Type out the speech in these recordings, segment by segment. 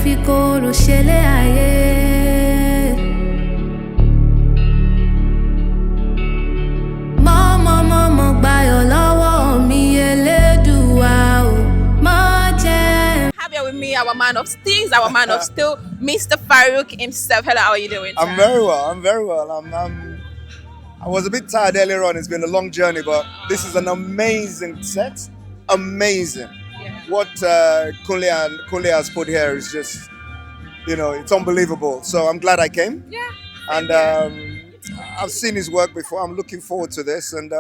fi kóró ṣẹlẹ̀ ayé. Mọ́mọ́ gbàyọ̀ lọ́wọ́ mi Elédùà o, má jẹ́. Have you with me, our man of things, our man of steel, Mr. Farouk himself. Hello, how are you doing? I'm very well. I'm very well. I was a bit tired earlier on. It's been a long journey, but this is an amazing set. Amazing. Yeah. What Kunle has put here is just, it's unbelievable. So I'm glad I came. Yeah. And I've seen his work before. I'm looking forward to this. And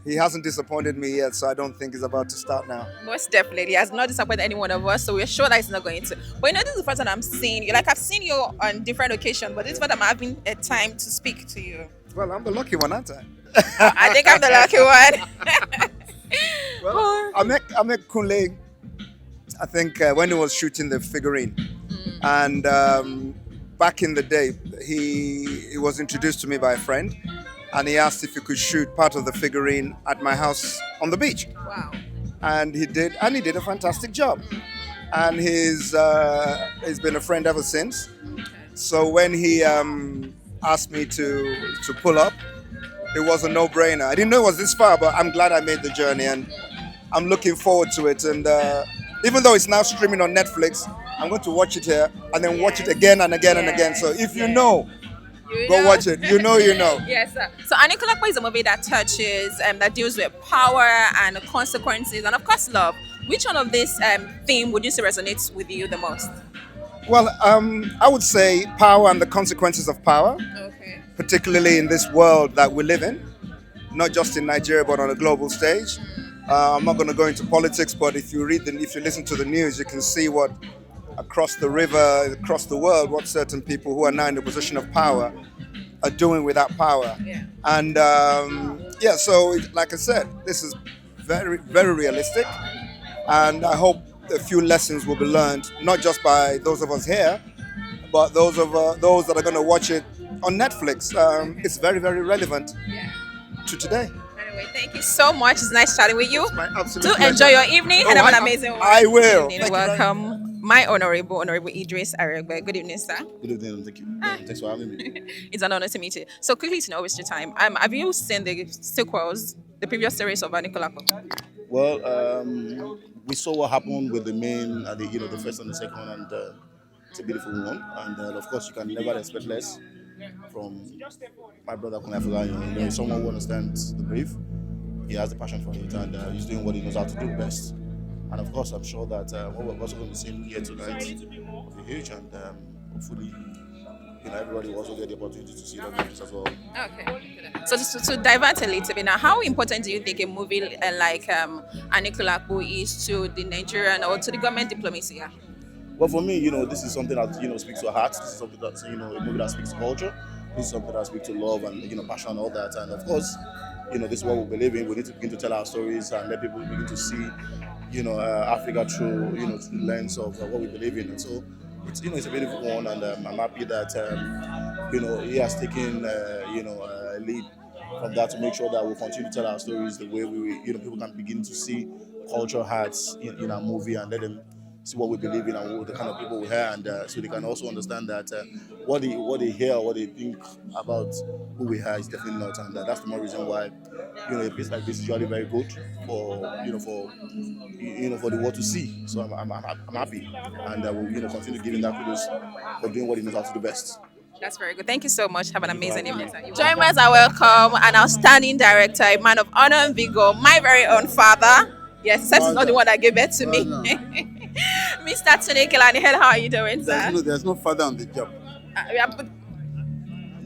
he hasn't disappointed me yet, so I don't think he's about to start now. Most definitely. He has not disappointed any one of us, so we're sure that he's not going to. But this is the first time I'm seeing you. Like, I've seen you on different occasions, but this is the first time I'm having a time to speak to you. Well, I'm the lucky one, aren't I? I think I'm the lucky one. Well, I met Kunle, I think, when he was shooting the figurine. And back in the day, he was introduced to me by a friend. And he asked if he could shoot part of the figurine at my house on the beach. Wow. And he did a fantastic job. And he's been a friend ever since. Okay. So when he asked me to pull up, it was a no-brainer. I didn't know it was this far, but I'm glad I made the journey, and I'm looking forward to it. And even though it's now streaming on Netflix, I'm going to watch it here and then watch it again and again and again. So if you know, go watch it. You know. Yes, sir. So Anikulapo is a movie that touches, that deals with power and consequences, and of course love. Which one of this theme would you say resonates with you the most? Well, I would say power and the consequences of power, Okay. particularly in this world that we live in, not just in Nigeria but on a global stage. I'm not going to go into politics, but if you listen to the news, you can see what across the river, across the world, what certain people who are now in the position of power are doing with that power. Yeah. And so like I said, this is very, very realistic, and I hope a few lessons will be learned, not just by those of us here, but those that are going to watch it on Netflix. It's very, very relevant to today. Anyway, thank you so much. It's nice chatting with you. My absolute Do pleasure. enjoy your evening and have an amazing one. I will. Evening. Thank you very Welcome, my honorable Idris Aregbe. Good evening, sir. Good evening, thank you. Thanks for having me. It's an honor to meet you. So quickly to not waste your time, have you seen the sequels, the previous series of Anikulapo? Well, we saw what happened with the main, the first and the second, and it's a beautiful one. And of course, you can never expect less from my brother Kunle. Someone who understands the brief. He has the passion for it, and he's doing what he knows how to do best. And of course, I'm sure that what we're also going to be seeing here tonight will be huge, and hopefully, everybody will also get the opportunity to see that as well. Okay. So to divert a little bit now, how important do you think a movie like Anikulapo is to the Nigerian or to the government diplomacy? Yeah? Well, for me, this is something that speaks to our hearts. This is something that a movie that speaks to culture. This is something that speaks to love and passion and all that. And of course, this is what we believe in. We need to begin to tell our stories and let people begin to see, Africa through the lens of what we believe in. And so it's a beautiful one, and I'm happy that he has taken a lead from that to make sure that we'll continue to tell our stories the way we people can begin to see cultural hearts in our movie and let them see what we believe in and what the kind of people we are, and so they can also understand that what they hear, what they think about who we are is definitely not, and that's the more reason why a place like this is usually very good for for the world to see. So I'm happy, and we'll continue giving that kudos for doing what he knows how to do best. That's very good. Thank you so much. Have an amazing evening. Join us, I welcome an outstanding director, a man of honor and vigor, my very own father. Yes, Seth is not the one that gave birth to me. Mr. Tunde Kelani, how are you doing, sir? There's no father on the job.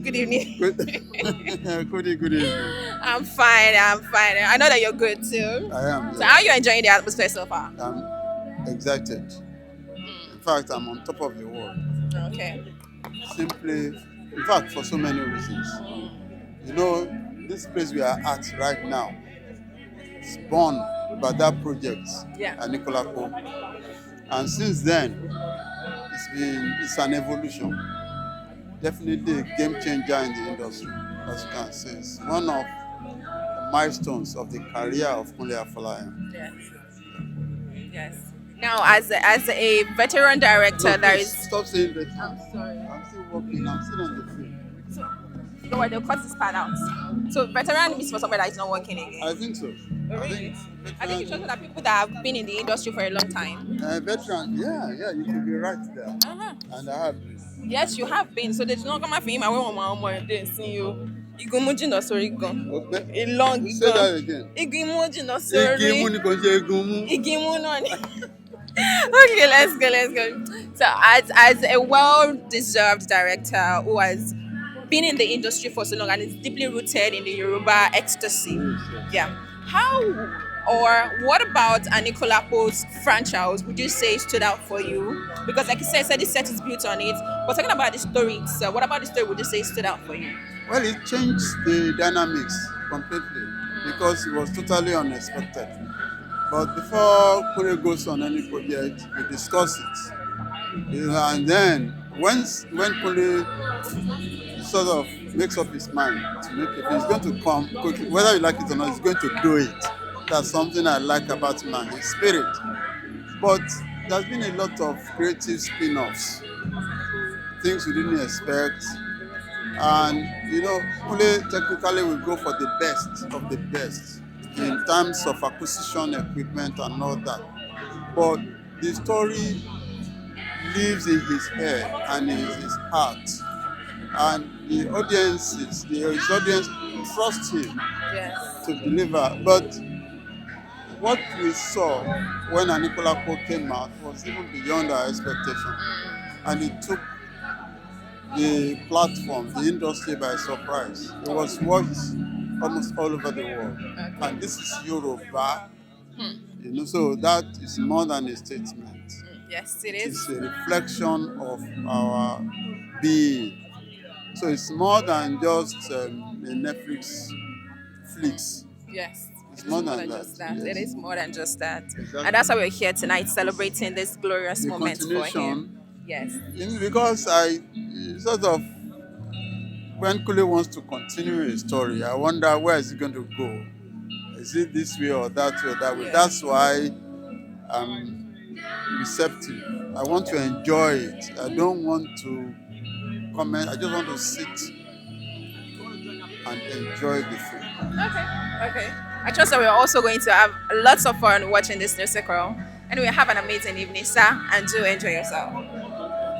Good evening. Good evening. I'm fine. I know that you're good too. I am. So how are you enjoying the atmosphere so far? I'm excited. In fact, I'm on top of the world. Okay. Simply, in fact, for so many reasons. This place we are at right now is born by that project, Anikulapo. And since then, it's an evolution. Definitely a game changer in the industry, as you can see. It's one of the milestones of the career of Kunle Afolayan. Yes. Now, as a veteran director, No, there please, is. stop saying that. I'm sorry. I'm still working. I'm still on the field. So, don't worry, they'll cut this part out. So, veteran means for somebody that is not working again. I think so. Oh, I really? think I think it's just that people that have been in the industry for a long time. veteran. Yeah, you could be right there. Uh-huh. And I have been. Yes, you have been. So there's not come for him. I went on my own and didn't see you. Igumoji no sorry gun. Okay. A long Say that again. Igumoji no sorry. Igimu ni kò ṣe egunmu. Igimu no ni. Okay, let's go. So as a well-deserved director who has been in the industry for so long and is deeply rooted in the Yoruba ecstasy. Yeah. How or what about Anikulapo's franchise would you say stood out for you? Because like you said this set is built on it. But talking about the story itself, what about the story would you say stood out for you? Well, it changed the dynamics completely because it was totally unexpected. But before Kure goes on any project, we discuss it. And then when Kure sort of makes up his mind to make it, he's going to come quickly, whether you like it or not, he's going to do it. That's something I like about him and his spirit. But there's been a lot of creative spin-offs, things we didn't expect. And Kule technically will go for the best of the best in terms of acquisition equipment and all that. But the story lives in his head and in his heart. And his audience trust him to deliver. But what we saw when Anikulapo came out was even beyond our expectation. And it took the platform, the industry by surprise. It was watched almost all over the world. Okay. And this is Yoruba. So that is more than a statement. Yes, it is. It's a reflection of our being. So it's more than just a Netflix flicks. Yes. It's more than just that. that. Yes. It is more than just that. Exactly. And that's why we're here tonight celebrating this glorious The moment for continuation, him. Yes. Because I sort of, when Kule wants to continue his story, I wonder where is he going to go? Is it this way or that way or that way? Yeah. That's why I'm receptive. I want to enjoy it. I don't want to comment. I just want to sit and enjoy the film. Okay. I trust that we're also going to have lots of fun watching this musical. Anyway, have an amazing evening, sir, and do enjoy yourself.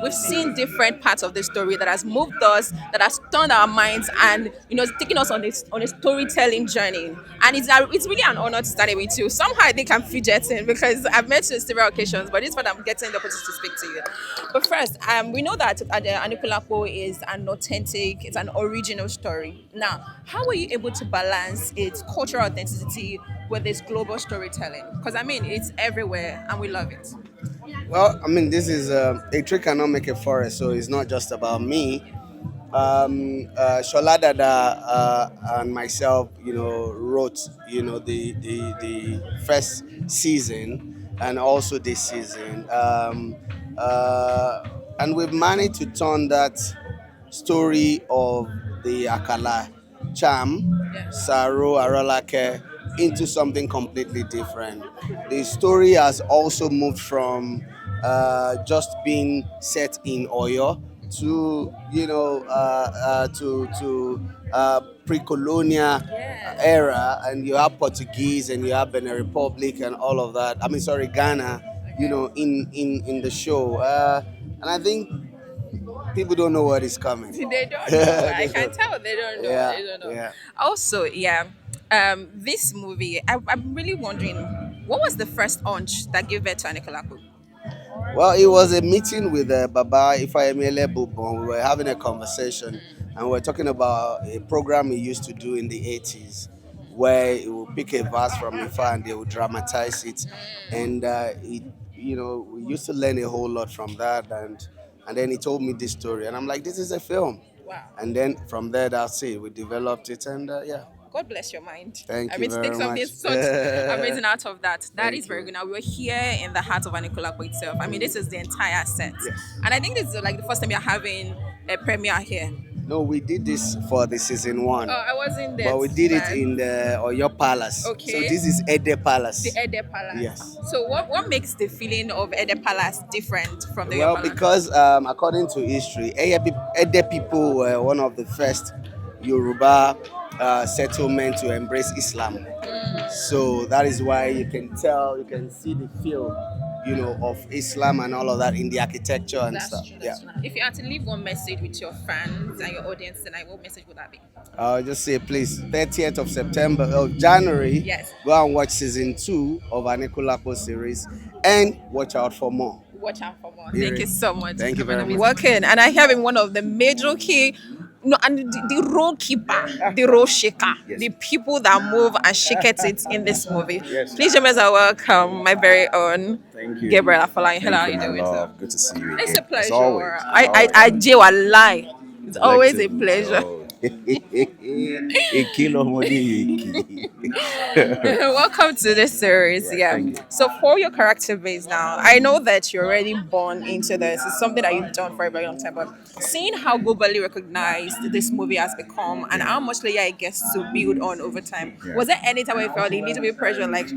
We've seen different parts of the story that has moved us, that has turned our minds, and taken us on a storytelling journey. And it's really an honor to study with you. Somehow I think I'm fidgeting because I've met you on several occasions, but it's what I'm getting the opportunity to speak to you. But first, we know that Anikulapo is an authentic, it's an original story. Now, how were you able to balance its cultural authenticity with this global storytelling? Because it's everywhere and we love it. Well, this is a tree cannot make a forest, so it's not just about me. Shola Dada and myself, wrote, the first season and also this season, and we've managed to turn that story of the Akala charm, Saro Aralake, into something completely different. The story has also moved from just being set in Oyo to pre-colonial era, and you have Portuguese and you have Benin Republic and all of that. Ghana, in the show, and I think people don't know what is coming. They don't know. I can tell they don't know. Yeah, They don't know. yeah. Also, this movie, I'm really wondering, what was the first hunch that gave birth to Anikulapo? Well, it was a meeting with Baba Ifayemele Bubon. We were having a conversation, and we were talking about a program he used to do in the 80s, where he would pick a verse from Ifa and they would dramatize it. And we used to learn a whole lot from that. And then he told me this story, and I'm like, this is a film. Wow. And then from there, that's it. We developed it, and yeah. God bless your mind. Thank you to very take something much. such amazing out of that. That Thank is very you. good. Now, we're here in the heart of Anikulapo itself. This is the entire set. Yes. And I think this is like the first time you're having a premiere here. No, we did this for the season one. Oh, I wasn't there. But we did it but- in the Oyo Palace. Okay. So this is Ede Palace. the Ede Palace. Yes. So what makes the feeling of Ede Palace different from the Well, Palace? because according to history, Ede people were one of the first Yoruba settlement to embrace Islam. So that is why you can see the feel, of Islam and all of that in the architecture and stuff. True, Yeah. true. If you had to leave one message with your fans and your audience tonight, what message would that be? I'll just say, please, 30th of January, Yes. go and watch season 2 of Anikulapo series and watch out for more. Watch out for more. Yeah. Thank you so much. Thank you very much. Working, and I have him one of the major key. No, and the role keeper, the role shaker, the people that move and shake it in this movie. Yes. Please, James, I welcome my very own Thank you. Gabriel Afolayan. Hello, how Thank you you, my doing? love. Good to see you again. It's a pleasure. As always. I do a lie. It's always a pleasure. Welcome to this series. Right, Yeah. thank you. So for your character base now, I know that you're already born into this. It's something that you've done for a very long time. But seeing how globally recognized this movie has become and how much layer it gets to build on over time, Yeah. was there any time where you felt a little bit pressure, like,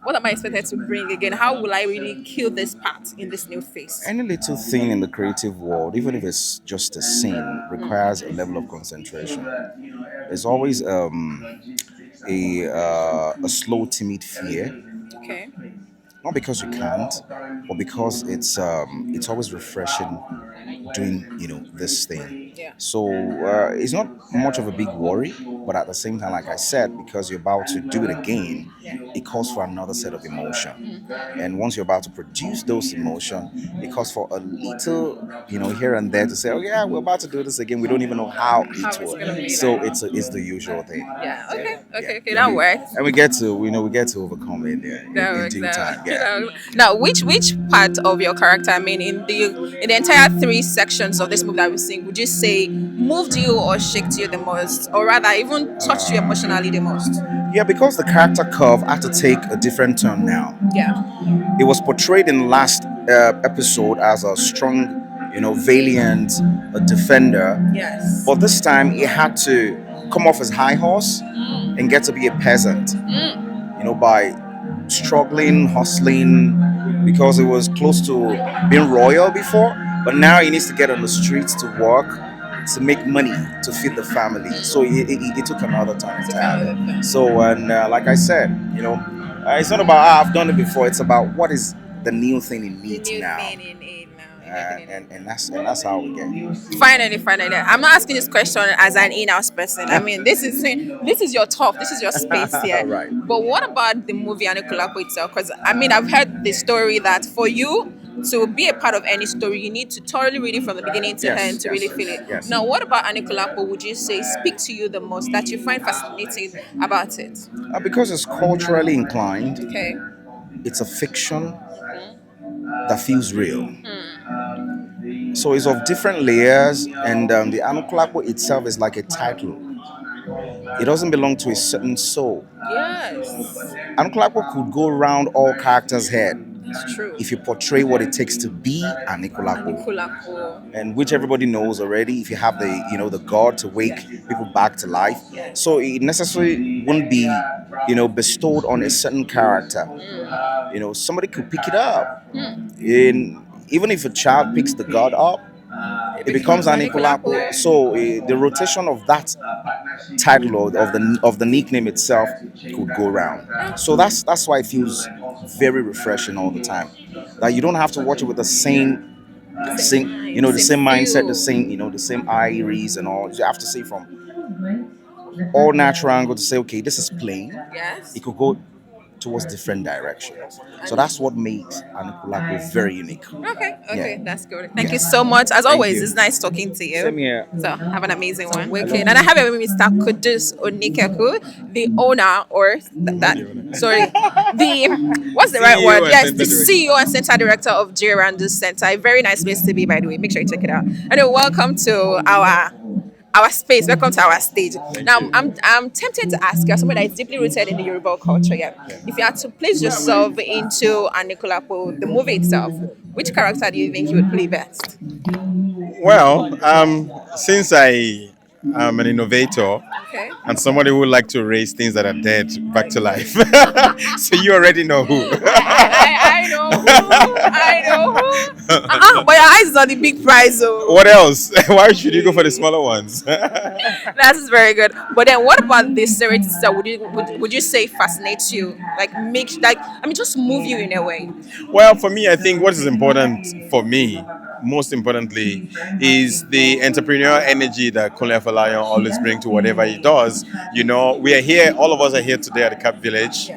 what am I expected to bring again? How will I really kill this part in this new phase? Any little thing in the creative world, even if it's just a scene, requires a level of concentration. There's always a slow, timid fear. Okay. Not because you can't, but because it's always refreshing doing this thing. Yeah. So it's not much of a big worry, but at the same time, like I said, because you're about to do it again, it calls for another set of emotion. And once you're about to produce those emotions, it calls for a little, here and there to say, oh yeah, we're about to do this again. We don't even know how it's it gonna will. be So like. it's the usual thing. Yeah. Okay. Okay. Yeah. That works. And we get to overcome it in due time. Yeah. Now, which part of your character, I mean, in the entire 3 sections of this movie that we've seen, would you say moved you or shook you the most, or rather, even touched you emotionally the most? Yeah, because the character curve had to take a different turn now. Yeah. It was portrayed in the last episode as a strong, valiant, a defender. Yes. But this time he had to come off his high horse and get to be a peasant. By struggling, hustling, because he was close to being royal before. But now he needs to get on the streets to work, to make money, to feed the family. So it took another turn entirely. So, and like I said, it's not about I've done it before. It's about what is the new thing in me now. And that's how we get. Finally, I'm not asking this question as an in-house person. I mean, this is your talk, this is your space here. Right. But what about the movie Anikulapo itself? Because I mean, I've heard the story that for you to be a part of any story, you need to thoroughly read it from the beginning to end to really feel it. Yes. Now, what about Anikulapo would you say speak to you the most, that you find fascinating about it? Because it's culturally inclined, Okay. it's a fiction that feels real. So it's of different layers, and the Anikulapo itself is like a title. It doesn't belong to a certain soul. Yes, Anikulapo could go around all characters' head it's true. if you portray what it takes to be Anikulapo, Anikulapo. and which everybody knows already. If you have the God to wake people back to life, so it necessarily wouldn't be bestowed on a certain character. Somebody could pick it up, and even if a child picks the God up, it becomes Anikulapo. So the rotation of that title of the nickname itself could go around. So that's why it feels very refreshing all the time. That you don't have to watch it with the same the same mindset, the same iris and all. You have to say from all natural angle to say, okay, this is plain. Yes. It could go towards different directions. So that's what makes Anikulapo very unique. Okay, Yeah. that's good. Thank you so much. As always, you. it's nice talking to you. Same here. So have an amazing one. Wicked. And I have with me Mr. Kudus Onikeku, the owner or what's the right CEO word? and Yes, Center the Director. CEO and Center Director of Girandu Center. A very nice place to be, by the way. Make sure you check it out. And then welcome to our space. Welcome to our stage. Now, I'm tempted to ask you, as somebody that is deeply rooted in the Yoruba culture, if you had to place yourself into Anikulapo, the movie itself, which character do you think you would play best? Well, since I I'm an innovator. Okay. And somebody who would like to raise things that are dead back to life. So you already know who. I know who. I know who. But your eyes is on the big prize, though. What else? Why should you go for the smaller ones? That is very good. But then, what about this series that would you say fascinates you? Like just move you in a way. Well, for me, I think what is important for me, most importantly, is the entrepreneurial energy that Kunle Afolayan always brings to whatever he does. You know, we are here, all of us are here today at the Cap Village.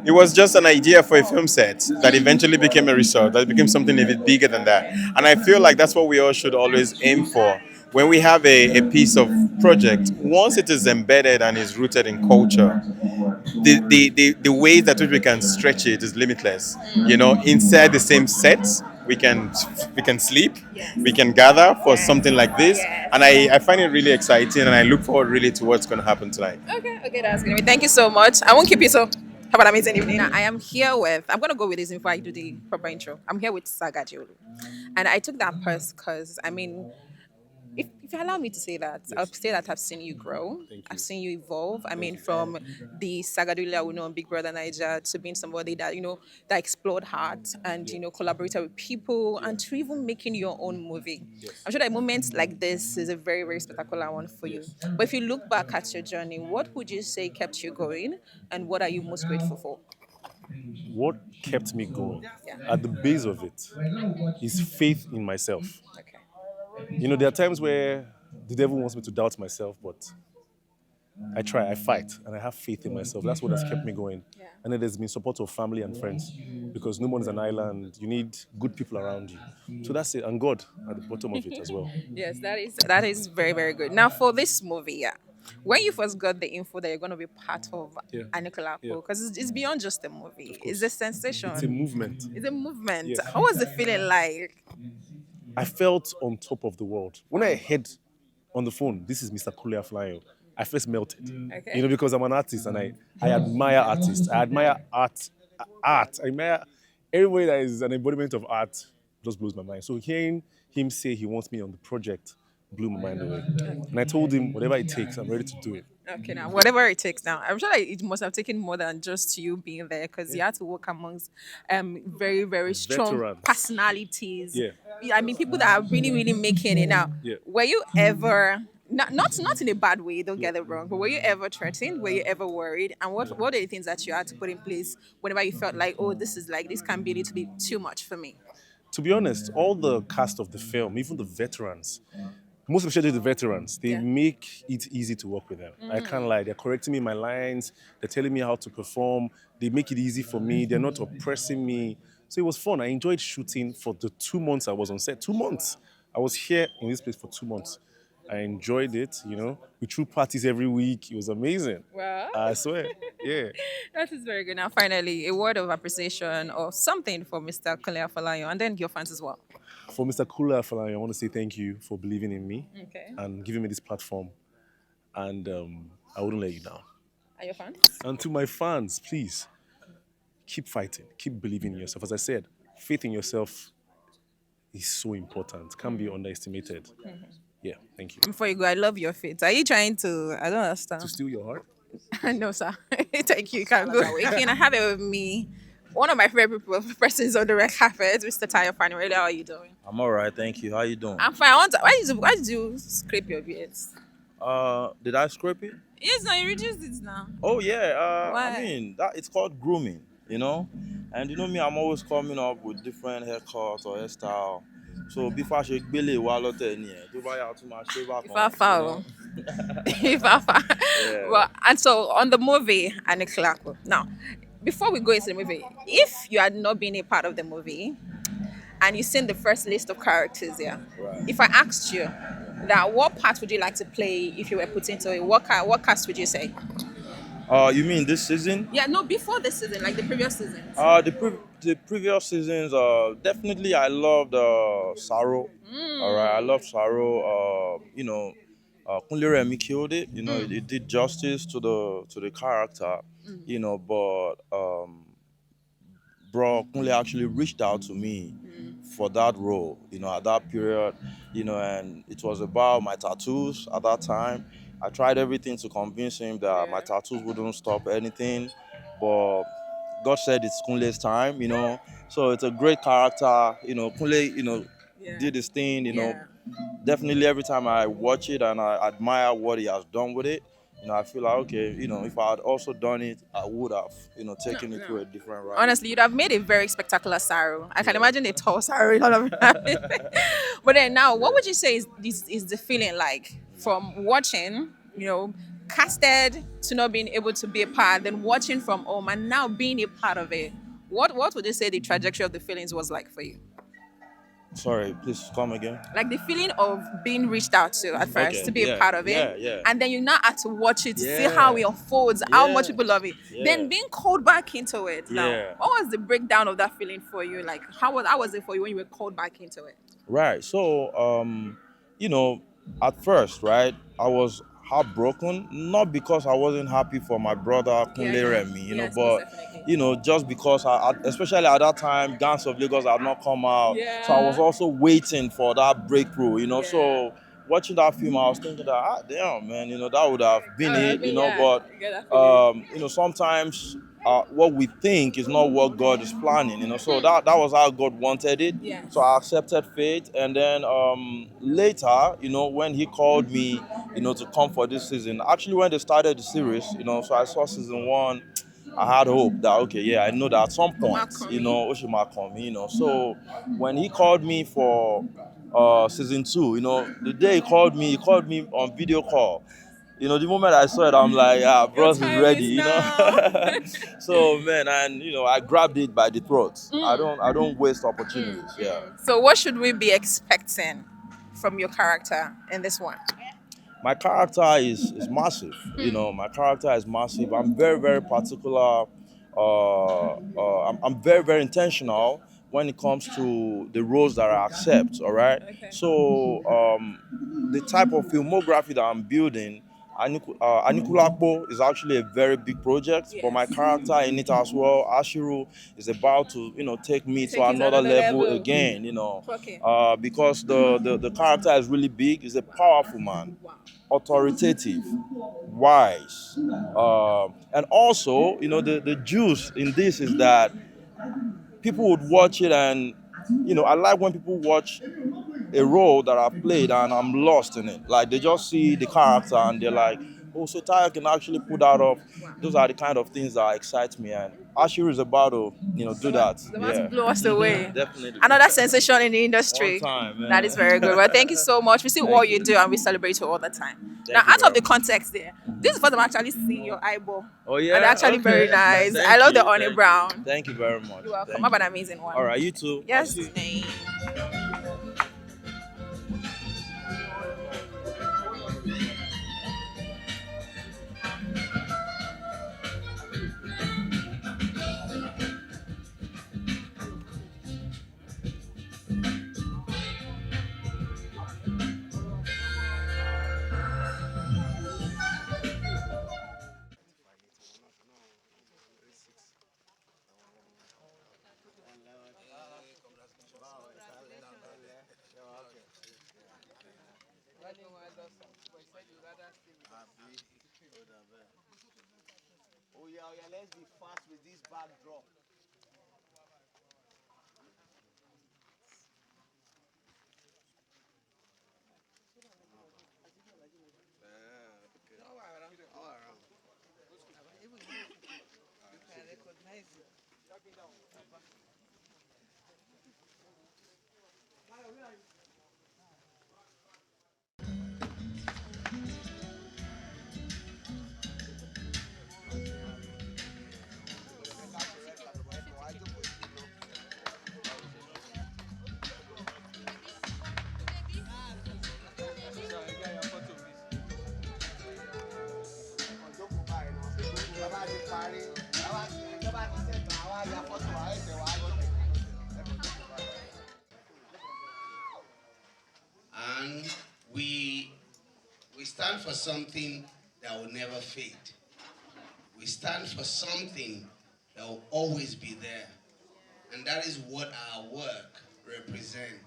It was just an idea for a film set that eventually became a resort, that became something a bit bigger than that. And I feel like that's what we all should always aim for. When we have a piece of project, once it is embedded and is rooted in culture, the ways that which we can stretch it is limitless. You know, inside the same set, we can sleep, we can gather for something like this, and I find it really exciting, and I look forward really to what's going to happen tonight. Okay, that's good. Thank you so much. I won't keep you so. Have an amazing evening. Now, I am here with. I'm gonna go with this before I do the proper intro. I'm here with Saga Jiolu, and I took that purse because I mean, if you allow me to say that, I'll say that I've seen you grow. I've seen you evolve. I mean, from the Sagadula we know on Big Brother Niger to being somebody that, that explored hard and, collaborated with people and to even making your own movie. I'm sure that moments like this is a very, very spectacular one for you. But if you look back at your journey, what would you say kept you going and what are you most grateful for? What kept me going at the base of it is faith in myself. Okay. There are times where the devil wants me to doubt myself, but I try, I fight, and I have faith in myself. That's what has kept me going. Yeah. And then there's been support of family and friends, because no one is an island. You need good people around you. So that's it, and God at the bottom of it as well. Yes, that is very, very good. Now for this movie, when you first got the info that you're going to be part of Anikulapo, because it's beyond just a movie, it's a sensation. It's a movement. It's a movement. Yes. How was the feeling like? I felt on top of the world. When I heard on the phone, this is Mr. Kunle Afolayan, I first melted. Okay. Because I'm an artist and I admire artists. I admire art. I admire everybody that is an embodiment of art. Just blows my mind. So hearing him say he wants me on the project blew my mind away. And I told him, whatever it takes, I'm ready to do it. Okay, now whatever it takes. Now I'm sure that it must have taken more than just you being there because you had to work amongst very, very strong Veterans. Personalities. Yeah. I mean, people that are really, really making it now. Yeah. Were you ever not in a bad way? Don't get it wrong. But were you ever threatened? Were you ever worried? And what are the things that you had to put in place whenever you felt like, oh, this can be a little bit too much for me? To be honest, all the cast of the film, even the veterans, most especially the veterans, they make it easy to work with them. I can't lie. They're correcting me in my lines. They're telling me how to perform. They make it easy for me. They're not oppressing me. So it was fun. I enjoyed shooting for the 2 months I was on set. 2 months. I was here in this place for 2 months. I enjoyed it, We threw parties every week. It was amazing. Wow. I swear. Yeah. That is very good. Now, finally, a word of appreciation or something for Mr. Kunle Afolayan and then your fans as well. For Mr. Kunle Afolayan, I want to say thank you for believing in me and giving me this platform. And I wouldn't let you down. Are your fans? And to my fans, please, keep fighting. Keep believing in yourself. As I said, faith in yourself is so important. Can't be underestimated. Yeah, thank you. Before you go, I love your faith. Are you trying to, I don't understand. To steal your heart? No, sir. Thank you. You can go. Can I have it with me? One of my favorite persons on the red carpet, Mr. Tayo Fanirele. How are you doing? I'm all right, thank you. How you doing? I'm fine. Why did you scrape your beards? Did I scrape it? Yes, no, you reduced it now. Oh yeah. Why? I mean, that it's called grooming, And me, I'm always coming up with different haircuts or hairstyle. So before I should gbele wa lote ni e, tó bá yá tún máa ṣe bá kan. If I Well, and so on the movie Anikulapo. Now, before we go into the movie, if you had not been a part of the movie and you've seen the first list of characters here, if I asked you that what part would you like to play if you were put into it, what cast would you say? You mean this season? Yeah, no, before this season, like the previous seasons. The previous seasons, definitely I loved Saro. All right, I loved Saro. Kunle Remi killed it. It did justice to the character. But bro Kunle actually reached out to me for that role, at that period, and it was about my tattoos at that time. I tried everything to convince him that my tattoos wouldn't stop anything, but God said it's Kunle's time, So it's a great character, Kunle, did his thing, Definitely every time I watch it and I admire what he has done with it, I feel like, okay, if I had also done it, I would have, taken it through a different route. Honestly, you'd have made a very spectacular Saru. I can imagine a tall Saru, all of that. But then now, what would you say is the feeling like from watching, casted to not being able to be a part, then watching from home and now being a part of it? What would you say the trajectory of the feelings was like for you? Sorry, please come again. Like the feeling of being reached out to at first Okay, to be a yeah, part of it, yeah. and then you now have to watch it to see Yeah. how it unfolds, how much Yeah. people love it. Yeah. Then being called back into it. Now, Yeah. what was the breakdown of that feeling for you? Like how was it for you when you were called back into it? Right. So, at first, right, I was heartbroken, not because I wasn't happy for my brother Kunle Remi, Yes, but most definitely. just because especially at that time, Gangs of Lagos had not come out, Yeah. so I was also waiting for that breakthrough, Yeah. So watching that film, I was thinking that, damn, man, that would have been it, Yeah. but I get that feeling. sometimes. What we think is not what God is planning, So that was how God wanted it. Yes. So I accepted fate, and then later, when He called me, to come for this season. Actually, when they started the series, so I saw season 1. I had hope that okay, yeah, I know that at some point, Oshima come, So when He called me for season 2, the day he called me on video call. The moment I saw it, I'm like, bros is ready, So man, and I grabbed it by the throat. I don't waste opportunities. Yeah. So what should we be expecting from your character in this one? My character is massive. My character is massive. I'm very, very particular. I'm very, very intentional when it comes to the roles that I accept. All right. Okay. So the type of filmography that I'm building, Anikulapo is actually a very big project, but my character in it as well, Ashiru, is about to take me Take to it to another another level level. again. Okay. Because the character is really big. He's a powerful man, authoritative, wise, and also the juice in this is that people would watch it, and I like when people watch a role that I've played and I'm lost in it. Like they just see the character and they're like, oh, so Tyre can actually put that up. Those are the kind of things that excite me, and Ashiru is about to do that. About to blow us away. Definitely. Another sensation in the industry. One time, man. That is very good. Well, thank you so much. We see what you you. do and we celebrate you all the time. Thank Now, you out of very the much. context there, this is the first time I'm actually seeing your eyeball. Oh yeah, And actually okay. very nice. Thank I love the you, honey thank you. brown. Thank you very much. You're welcome. Thank Have an you. amazing one. All right, you too. Yes. I'll see you. Oh yeah, let's be fast with this backdrop. And we stand for something that will never fade. We stand for something that will always be there. And that is what our work represents.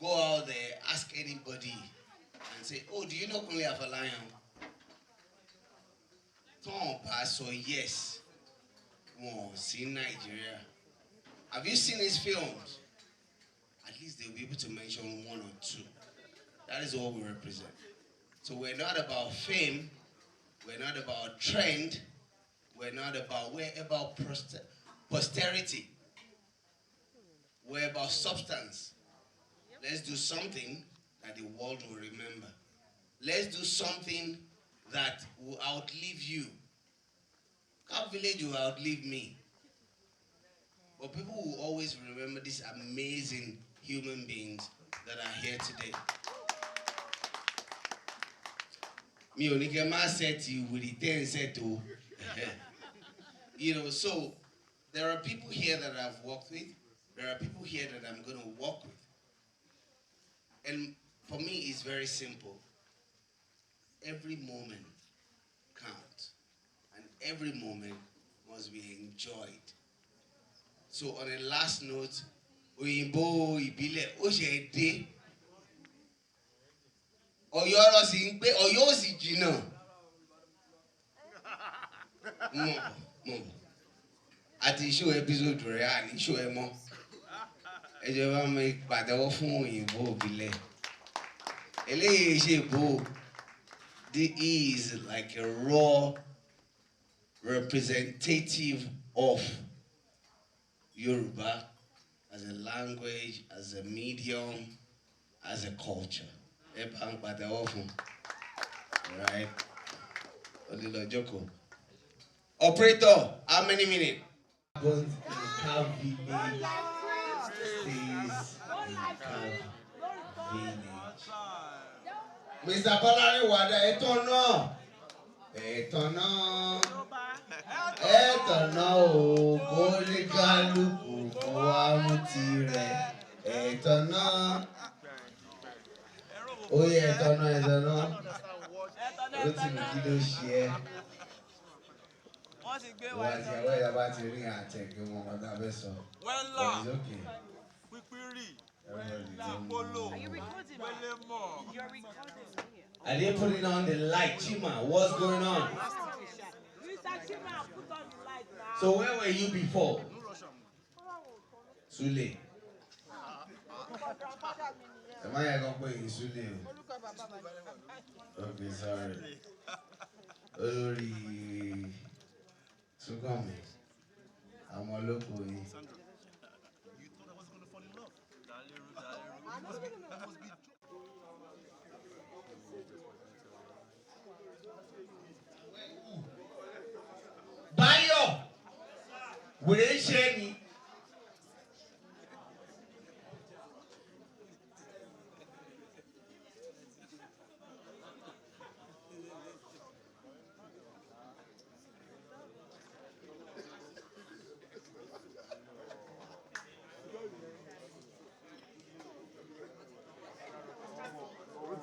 Go out there, ask anybody, and say, oh, do you know Kunle Afolayan? Tom Pass or yes. Oh, see Nigeria. Have you seen his films? At least they'll be able to mention one or two. That is what we represent. So we're not about fame, we're not about trend, we're about posterity. We're about substance. Let's do something that the world will remember. Let's do something that will outlive you. Cap Village will outlive me. But people will always remember these amazing human beings that are here today. Me onikema set you with the 10 set to. So there are people here that I've worked with. There are people here that I'm going to work with. And for me, it's very simple. Every moment counts. And every moment must be enjoyed. So on a last note, Oyinbo Ibile Oshede Oyo lo si n pe Oyo si jina. Mo. Àti show episode rẹ̀ a ní show ẹ mọ́. Ẹ jẹ́ bá mi pàtẹ́wọ́ fún Oyinbo Ibile. Eléyìí ṣe bò. This is like a raw representative of Yoruba as a language, as a medium, as a culture. Right? Operator, how many minutes? Mr. Palari Wada, Etona, o, Bolikaluku, Kuamutire, Etona. Oh yeah, Etona. What's in the kilo share? What's about to ring and take you on that vessel? Well, it's okay. Are you recording? You're recording. Are they putting on the light? Chima, what's going on? So where were you before? Sule. Am I going to put in Sule? Okay, sorry. Olori Sugami. I'm a local. Bayo, we ain't sharing.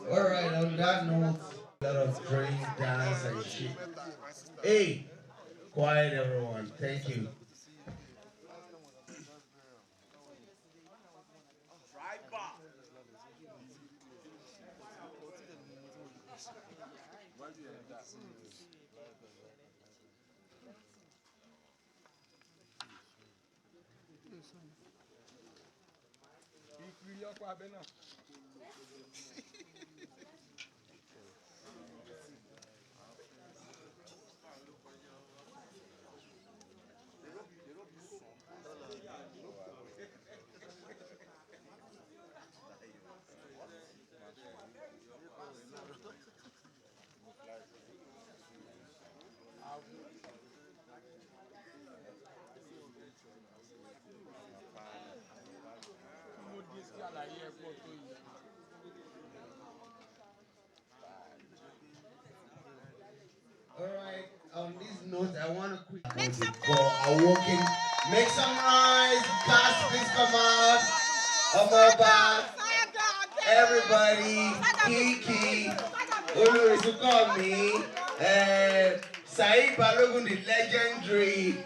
All right, on that note, a lot of drink, dance, and shit. Hey, quiet everyone. Thank you. Alright, on this note, I want to quickly call Awakens. Make some noise, cast, please come out. Omoba, everybody, Kiki, Olu Isukami, Saeed Balogun, the legendary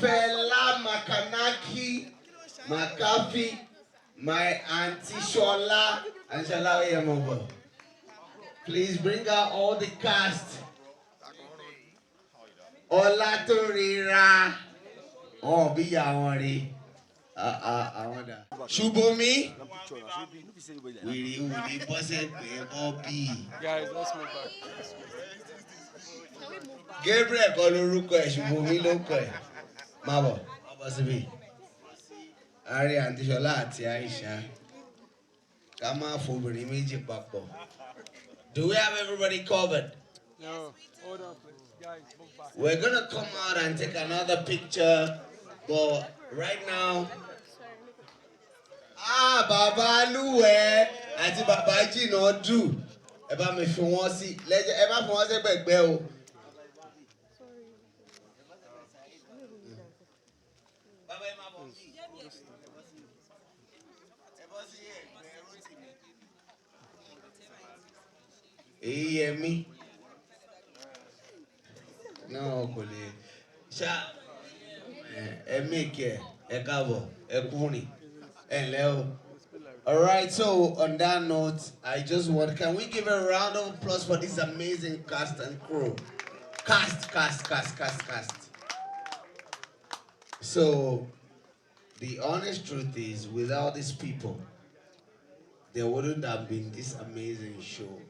Fela Makanaki, Makafi, my auntie Shola, and Shola Yamobo. Please bring out all the cast. Olatorira. Oh, be yawari. I wonder. Shubomi. We busted Bobby. Guys, let's move back. Gabriel Koloruko Shubomi loko. Mabo. Abasibi. Ari Auntie Shola àti Aisha. Kama fobiri méjì papọ̀. Do we have everybody covered? No, hold on, please. Guys, move back. We're gonna come out and take another picture, but right now, Baba Luwe àti Baba Jinodu. Ẹ bá mi fi wọ́n sí, ẹ bá fi wọ́n sí gbẹ̀gbẹ́ o. Yemi. No, kò lè. Ṣá ẹ make ẹ káàbọ̀ ẹ kúrin ẹ ǹlẹ́ o. All right, so on that note, can we give a round of applause for this amazing cast and crew? Cast. So, the honest truth is, without these people, there wouldn't have been this amazing show.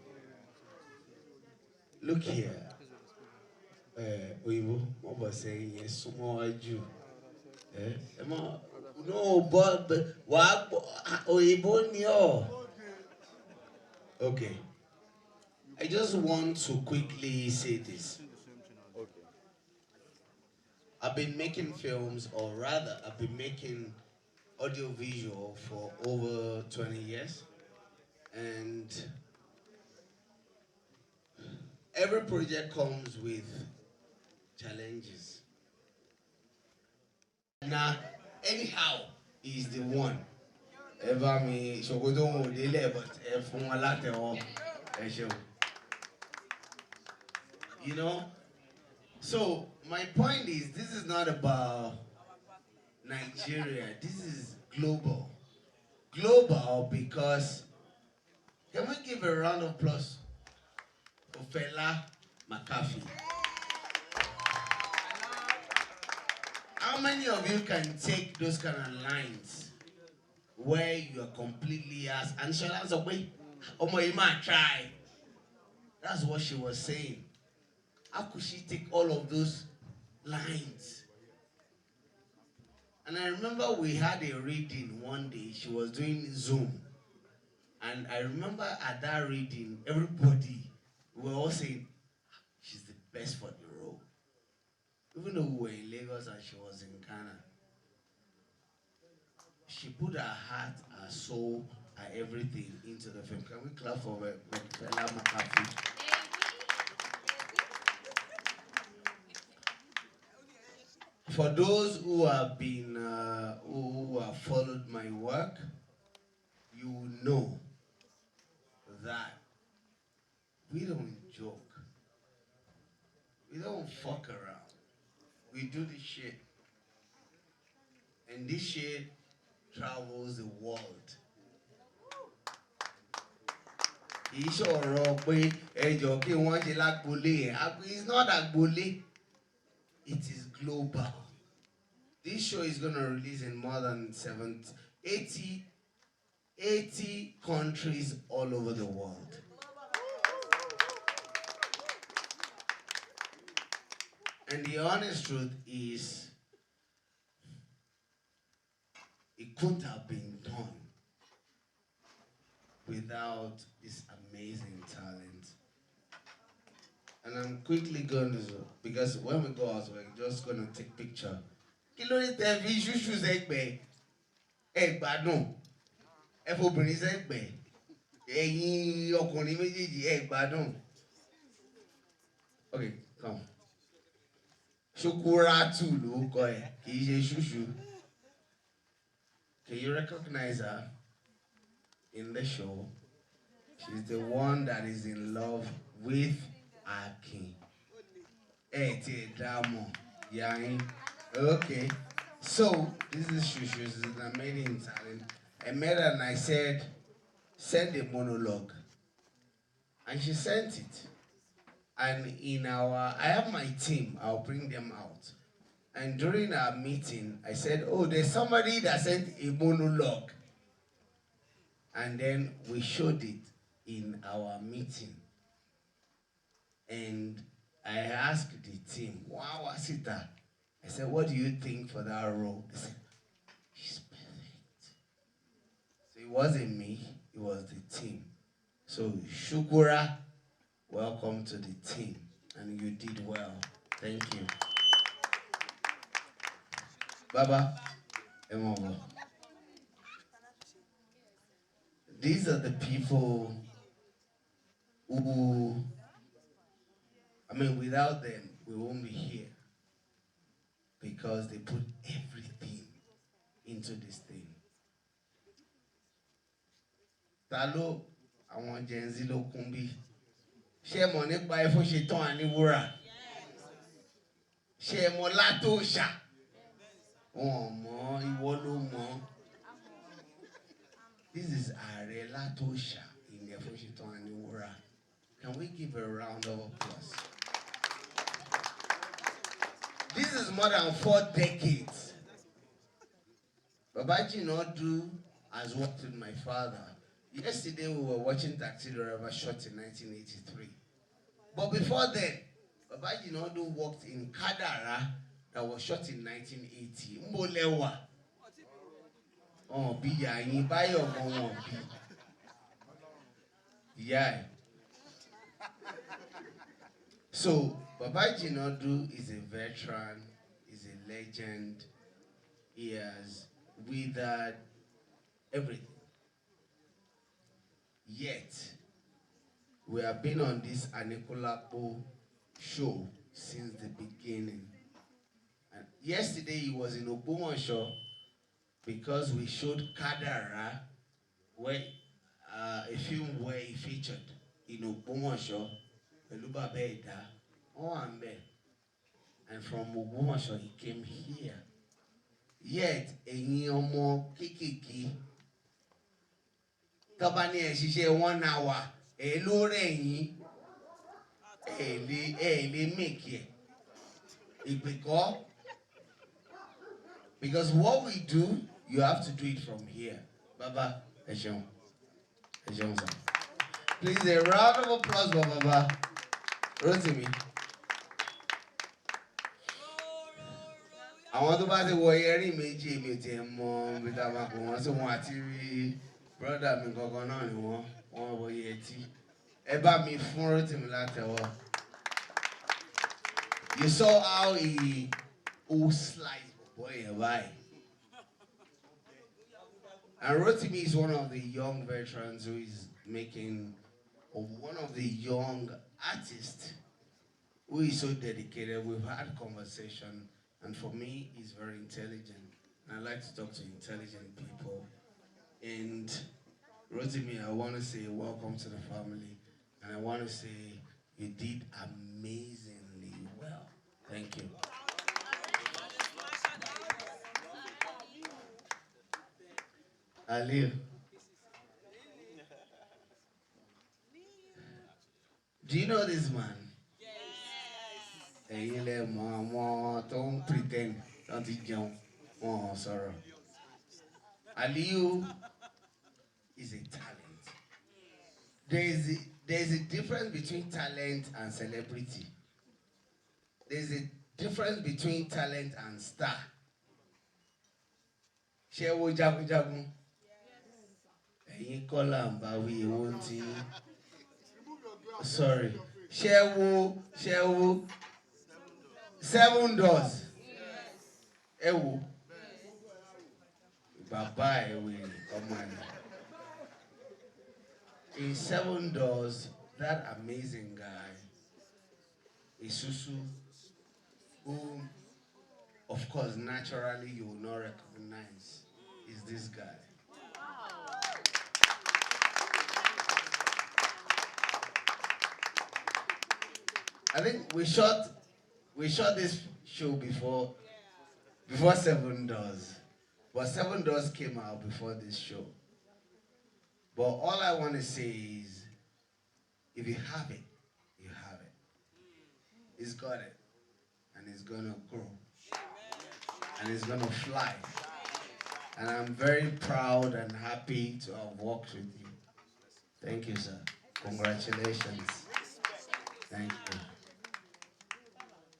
Look here. Oyibo, what was saying? Yes, small you. No, but what? Oyibo nyo. Okay. I just want to quickly say this. I've been making films, or rather, I've been making audiovisual for over 20 years. And every project comes with challenges. Now, anyhow, he's the one. Ever me, Shogodo Dele, but from a latte or you know? So, my point is, this is not about Nigeria, this is global. Global because, can we give a round of applause for Fela McAfee? How many of you can take those kind of lines where you are completely asked, and Shala's away, oh you might try. That's what she was saying. How could she take all of those lines? And I remember we had a reading one day, she was doing Zoom. And I remember at that reading, everybody, we were all saying, she's the best for the role. Even though we were in Lagos and she was in Ghana. She put her heart, her soul, her everything into the film. Can we clap for Fela McAfee? For those who have been, who have followed my work, you know that we don't joke. We don't fuck around. We do this shit. And this shit travels the world. It's not agbole. It is global. This show is going to release in more than 80 countries all over the world. And the honest truth is, it couldn't have been done without this amazing talent. And I'm quickly going to, because when we go out, we're just going to take picture. Kilo ni TV shushu zegbe. Gbádùn. Ẹ fobìnrin sẹ́gbẹ̀. Ẹ̀yin ọkùnrin méjèèjì gbádùn. Okay, come. Shukuratu lórúkọ ẹ̀, kì í ṣe shushu. Can you recognize her in the show? She's the one that is in love with Akin. Ti damo, yayin. Okay. So this is Shushu. This is an amazing talent. I met her and I said, send a monologue. And she sent it. And I have my team, I'll bring them out. And during our meeting, I said, oh, there's somebody that sent a monologue. And then we showed it in our meeting. And I asked the team, wow, Asita. I said, what do you think for that role? They said, she's perfect. So it wasn't me, it was the team. So Shukura, welcome to the team. And you did well. Thank you. Baba, Emogo. These are the people who, without them, we won't be here. Because they put everything into this thing. Talo, àwọn Gen Z ló kún bí. Ṣé mọ̀ nípa ẹfún ṣe tán àníwúrà? Ṣé mọ̀ látòṣà? Wọ́n mọ̀, ìwọ ló mọ̀. This is Ààrẹ Látòṣà in ẹfún ṣe tán àníwúrà. Can we give a round of applause? This is more than 4 decades. Babaji Nodu has worked with my father. Yesterday we were watching Taxi Driver shot in 1983. But before then, Babaji Nodu worked in Kadara that was shot in 1980. Mbolewa. Oh, biya bayo mo bi. Yeah. So Babaji Nodu is a veteran, is a legend. He has withered everything. Yet, we have been on this Anikulapo show since the beginning. And yesterday he was in Ogbomoso because we showed Kadara, where a film where he featured in Ogbomoso, Eluba Beda, Oambe. And from Ogbomoso he came here. Yet, ẹ̀yin ọmọ kékèké tọ́ba ní ẹ̀ ṣiṣẹ́ 1 hour ẹ̀ ló rẹ̀ yín ẹ̀ lè make it. Because what we do, you have to do it from here. Baba, ẹ ṣeun sir. Please, a round of applause for Baba. Rotimi. Àwọn tó bá ti wọ ẹrí méjì èmi ò tiẹ̀ mọ bí tá a máa kó wọn sí wọn àti rí brọ́dà mi kankan náà ni wọ́n wọ yẹtí. Ẹ bá mi fún Rotimi látẹ̀wọ́. You saw how he sliced boy by. And Rotimi is one of the young veterans who is making, or one of the young artists who is so dedicated. We've had conversation. And for me, he's very intelligent. And I like to talk to intelligent people. And Rotimi, I want to say welcome to the family. And I want to say you did amazingly well. Thank you. Aliu. Do you know this man? Ẹ̀yin lẹ mọ̀ àwọn tó ń pretend láti ti jẹun wọn ò sọ̀rọ̀. Aliu is a talent. There is a difference between talent and celebrity. There is a difference between talent and star. Ṣé wo jagunjagun? Ẹ̀yin kọ́ là ń bá wí ewo ń tí. Sorry. Ṣé wo 7 doors. Ẹ wo. Bàbá ẹ wèrè ọmọ ẹ. In 7 doors, that amazing guy, Isusu, who, of course, naturally you will not recognize, is this guy. I think we shot this show before before Seven Doors. But Seven Doors came out before this show. But all I want to say is, if you have it, you have it. He's got it. And it's going to grow. And it's going to fly. And I'm very proud and happy to have worked with you. Thank you, sir. Congratulations. Thank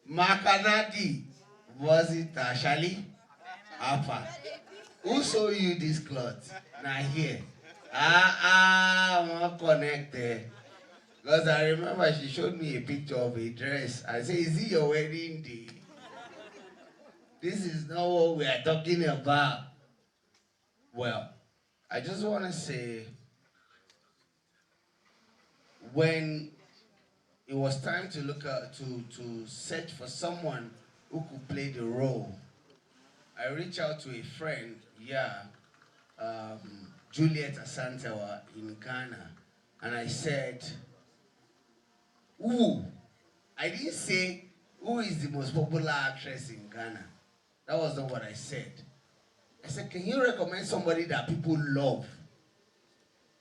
you. Makanadi, was it Ashali? Apa. Who sold you this cloth? Now here. I'm not connected. Because I remember she showed me a picture of a dress. I said, is it your wedding day? This is not what we are talking about. Well, I just want to say, when it was time to look at, to search for someone who could play the role, I reached out to a friend, Juliet Asantewa in Ghana, and I said, who? I didn't say who is the most popular actress in Ghana. That was not what I said. I said, can you recommend somebody that people love?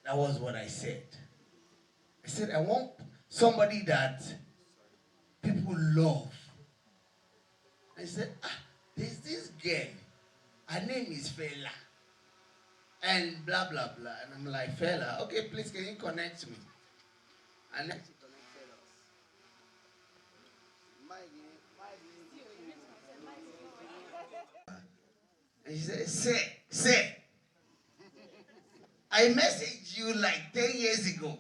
That was what I said. I said, I want somebody that people love. I said, there's this girl. Her name is Fela. And blah, blah, blah. And I'm like, Fela, okay, please, can you connect me? And then she connected us. And she said, say, I messaged you like 10 years ago.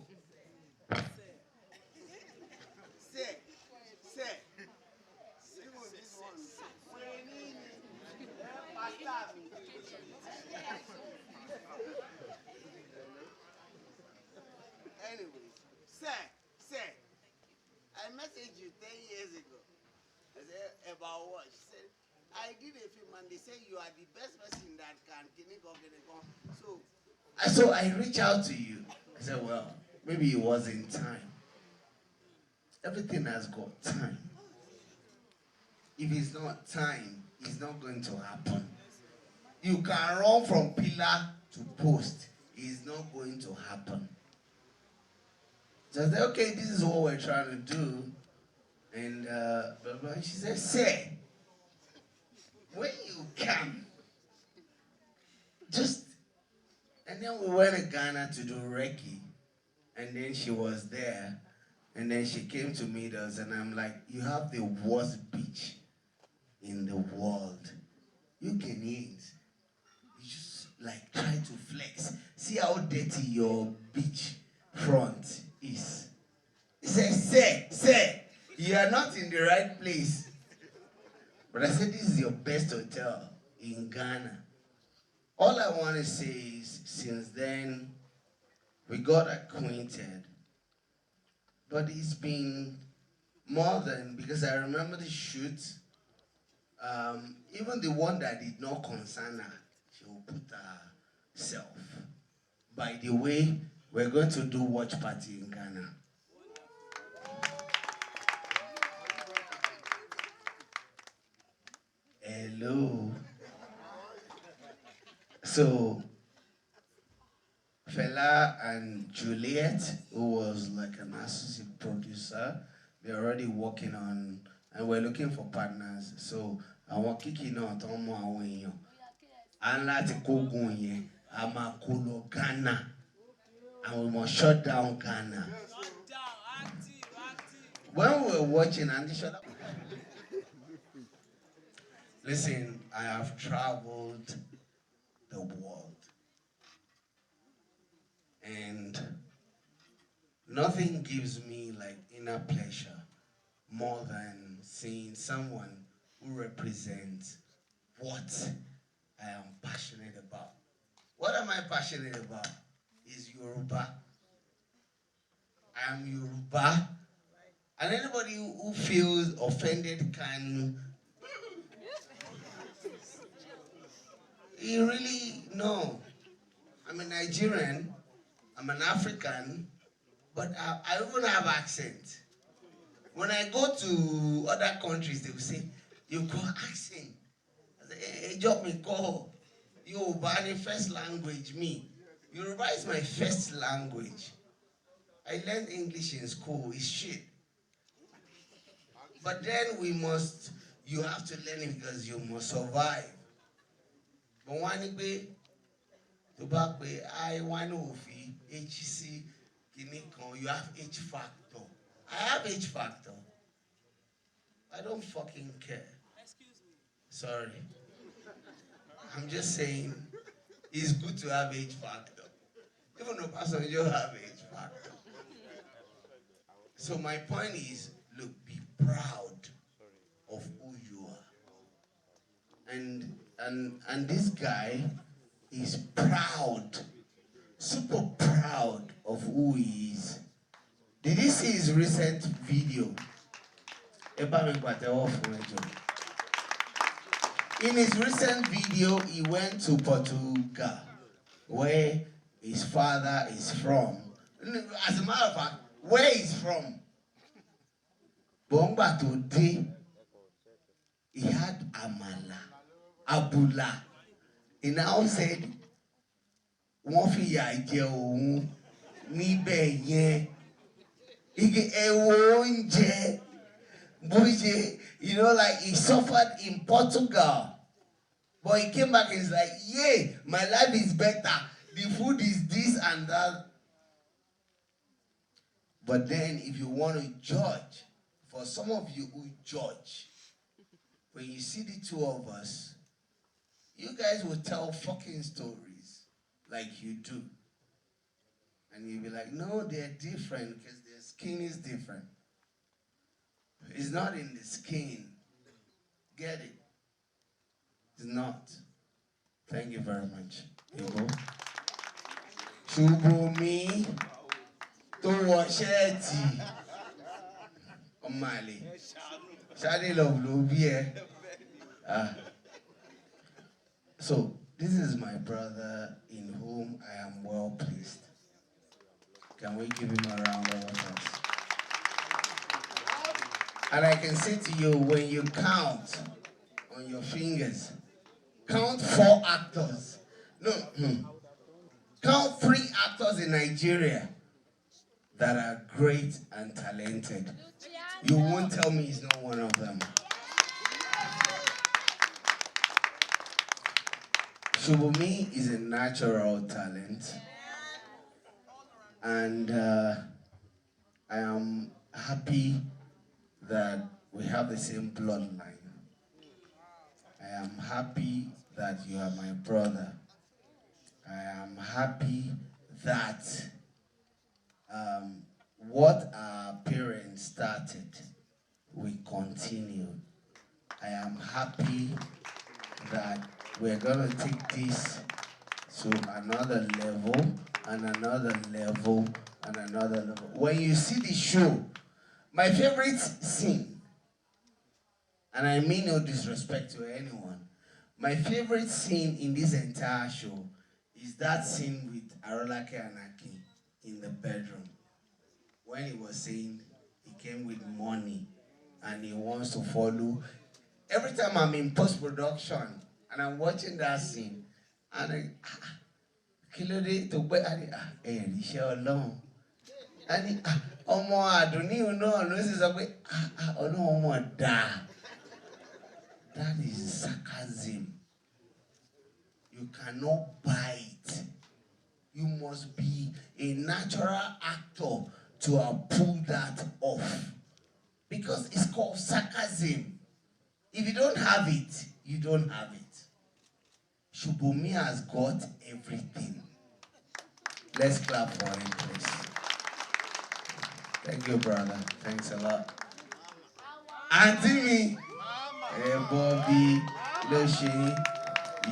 Anyway, say, I messaged you 10 years ago. I said, about what? She said, I did a film and they say you are the best person that can So I reached out to you. I said, well, maybe it wasn't time. Everything has got time. If it's not time, it's not going to happen. You can run from pillar to post. It's not going to happen. So I said, okay, this is what we're trying to do. And blah, blah. She said, say, when you come, just, and then we went to Ghana to do Reiki. And then she was there. And then she came to meet us. And I'm like, you have the worst beach in the world. You Ghanaians, you just like try to flex. See how dirty your beach front is. He said, say, you are not in the right place. But I said, this is your best hotel in Ghana. All I want to say is, since then, we got acquainted. But it's been more than, because I remember the shoot, even the one that did not concern her, she will put herself. By the way, we're going to do watch party in Ghana. Hello. So, Fela and Juliet, who was like an associate producer, they're already working on, and we're looking for partners. So, I want kicking out on more when and let it go going. I'm a cool Ghana, and we must shut down Ghana. When we were watching, and shut up. Listen, I have traveled the world. And nothing gives me like inner pleasure more than seeing someone who represents what I am passionate about. What am I passionate about? Is Yoruba. I am Yoruba. And anybody who feels offended can... You really know. I'm a Nigerian. I'm an African, but I even have accent. When I go to other countries, they will say, you've got accent. Job me call Yoruba first language me. Yoruba is my first language. I learned English in school. It's shit. But then you have to learn it because you must survive. But when to back way, I want to HC, you have H factor. I have H factor. I don't fucking care. Sorry. I'm just saying, it's good to have H factor. Even though Pastor you have H factor. So my point is, look, be proud of who you are. And this guy is proud, super proud of who he is. Did you see his recent video? In his recent video, he went to Portugal, where his father is from. As a matter of fact, where he's from. Bomba today, he had amala, abula. He now said, wọ́n fi ìyà jẹ òun níbẹ̀ yẹn. Ige ẹ̀wọ̀ oúnjẹ. Like he suffered in Portugal. But he came back and he's like, yeah, my life is better. The food is this and that. But then if you want to judge, for some of you who judge, when you see the two of us, you guys will tell fucking stories like you do. And you'll be like, no, they're different because their skin is different. It's not in the skin. Get it? It's not. Thank you very much. People. Shubumi to washeti. Omali. Shadi love Lubie. So this is my brother in whom I am well pleased. Can we give him a round of applause? And I can say to you, when you count on your fingers, count 4 actors. No, count 3 actors in Nigeria that are great and talented. You won't tell me he's not one of them. Shubumi is a natural talent. And I am happy that we have the same bloodline. I am happy that you are my brother. I am happy that what our parents started, we continue. I am happy that we're gonna take this to another level, and another level, and another level. When you see the show, my favorite scene, and I mean no disrespect to anyone, my favorite scene in this entire show is that scene with Arolake Anaki in the bedroom. When he was saying he came with money and he wants to follow. Every time I'm in post-production and I'm watching that scene, and I, Kilode to be and he alone. And ọmọ Adoni náà ló sì sọ pé Ọlọ́run ọmọ dá. That is sarcasm. You cannot buy it. You must be a natural actor to have pulled that off. Because it's called sarcasm. If you don't have it, you don't have it. Shubumi has got everything. Let's clap for him, please. Thank you, brother. Thanks a lot. Auntie me, Bobby, Loshi,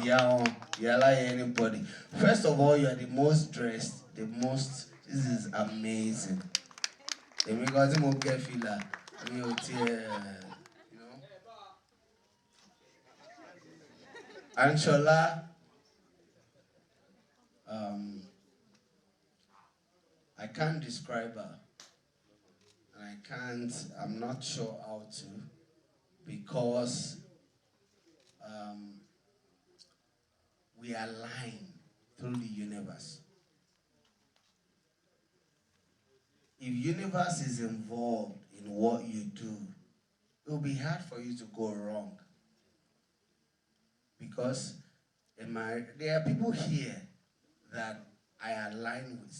Yala, anybody. First of all, you are the most dressed, this is amazing. You know. Anshola, I can't describe her. And I'm not sure how to, because we align through the universe. If universe is involved in what you do, it will be hard for you to go wrong. Because there are people here that I align with.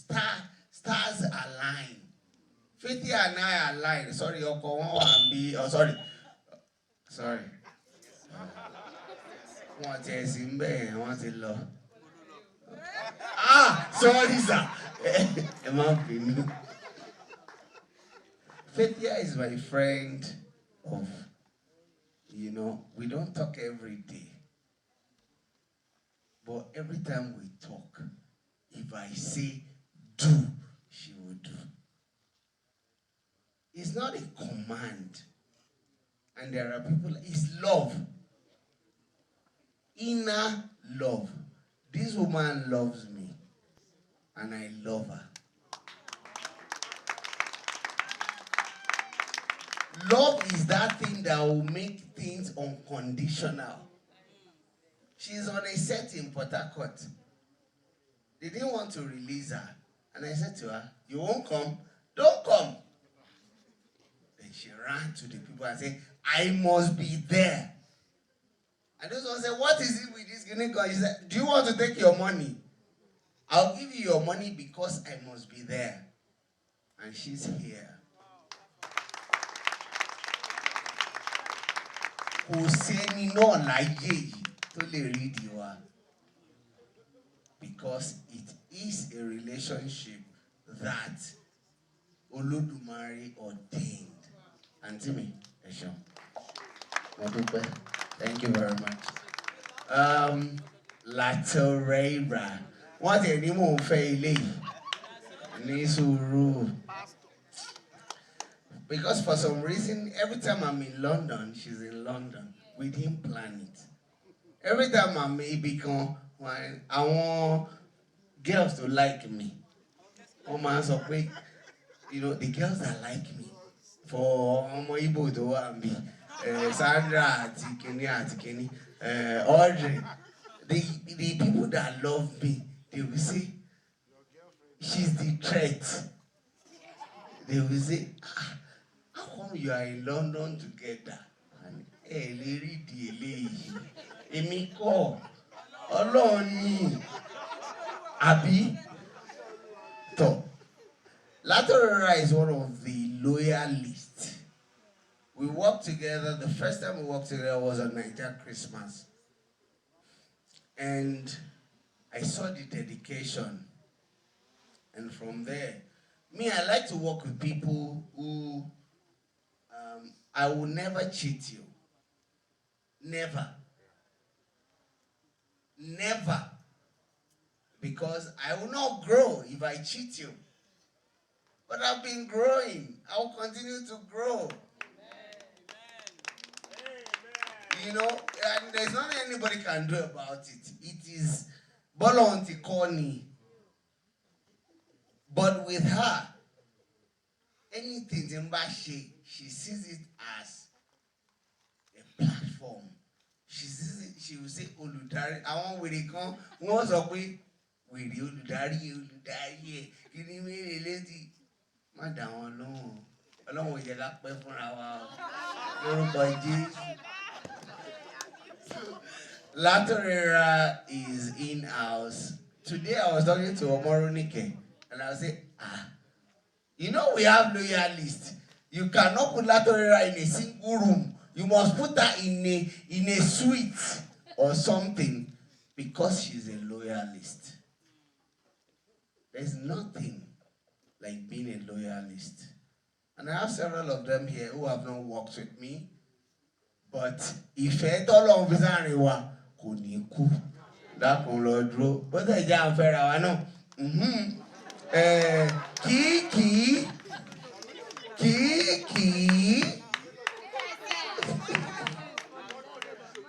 Stars align. Faithia and I align. Sorry, Oko and B. Oh, sorry. Sorry. What is in bed? What is love? Sorry, sir. Faithia is my friend of, we don't talk every day. But every time we talk, if I say do, she will do. It's not a command. And there are people, it's love. Inner love. This woman loves me, and I love her. Love is that thing that will make things unconditional. She's on a set in Port Harcourt. They didn't want to release her. And I said to her, you won't come? Don't come. Then she ran to the people and said, I must be there. And those ones said, what is it with this guinea girl? She said, do you want to take your money? I'll give you your money because I must be there. And she's here. Because it is a relationship that Olodumare ordained. Auntie me, Esho. Thank you very much. Latorera. What any more fairly? Nisuru. Because for some reason, every time I'm in London, she's in London. We didn't plan it. Every time I'm become when I want girls to like me. Oh man, so quick. The girls that like me. For Igbo to want me. Sandra, Atikeni, Audrey. The people that love me, they will say, she's the threat. They will say, how come you are in London together? And lady, Emiko, Oloni, Abi, to. Latorera is one of the loyalists. We worked together. The first time we worked together was on Niger Christmas. And I saw the dedication. And from there, I like to work with people who I will never cheat you. Never. Never. Because I will not grow if I cheat you. But I've been growing. I will continue to grow. And there's nothing anybody can do about it. It is Bolonti Corny. But with her, anything she sees it as a platform. She sees it, she will say, Oludari, I want where they come. Once a week, with Oludari, give me a lady. Madam, alone with the lap for our Latorera is in-house. Today I was talking to Omoronike, and I say, we have loyalists. You cannot put Latorera in a single room. You must put her in a suite or something because she's a loyalist. There's nothing like being a loyalist. And I have several of them here who have not worked with me. But if I don't know Vizaniwa, Kuniku, that will Lord Drew. But I jam Ferrawano. Kiki.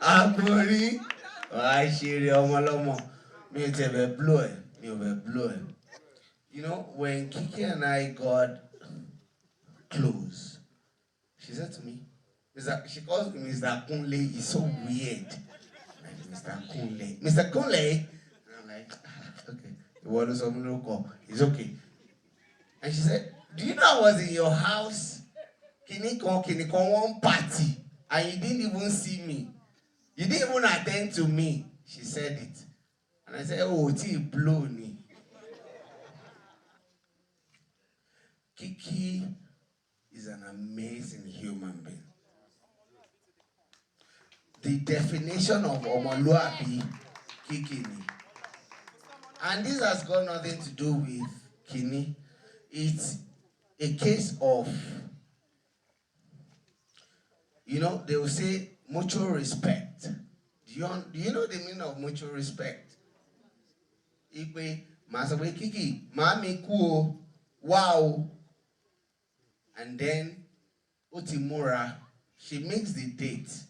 Abori. I share your malomo. Me te blow it. When Kiki and I got close, she said to me, she calls me Mr. Kunle, is so weird. Mr. Kunle. Mr. Kunle? And I'm like, okay. The word is something local. It's okay. And she said, do you know I was in your house? Kinikon, one party. And you didn't even see me. You didn't even attend to me. She said it. And I said, oh, it's blown. Kiki is an amazing human being. The definition of Omoluabi, Kiki ni. And this has got nothing to do with Kini. It's a case of, you know, they will say mutual respect. Do you know the meaning of mutual respect? Ikwe, Masawe Kiki, Mami Kuo, wow. And then Utimura, she makes the date.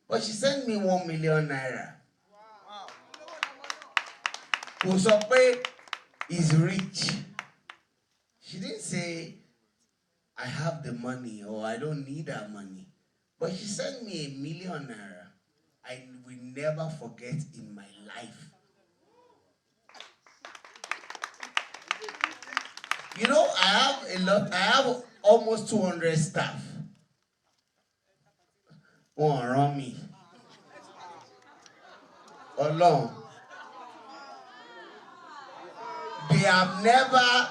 But she sent me 1 million naira. Kusope is rich. She didn't say, I have the money or I don't need that money. But she sent me 1 million naira. I will never forget in my life. You know, I have almost 200 staff. Oh, around me. Alone. They have never,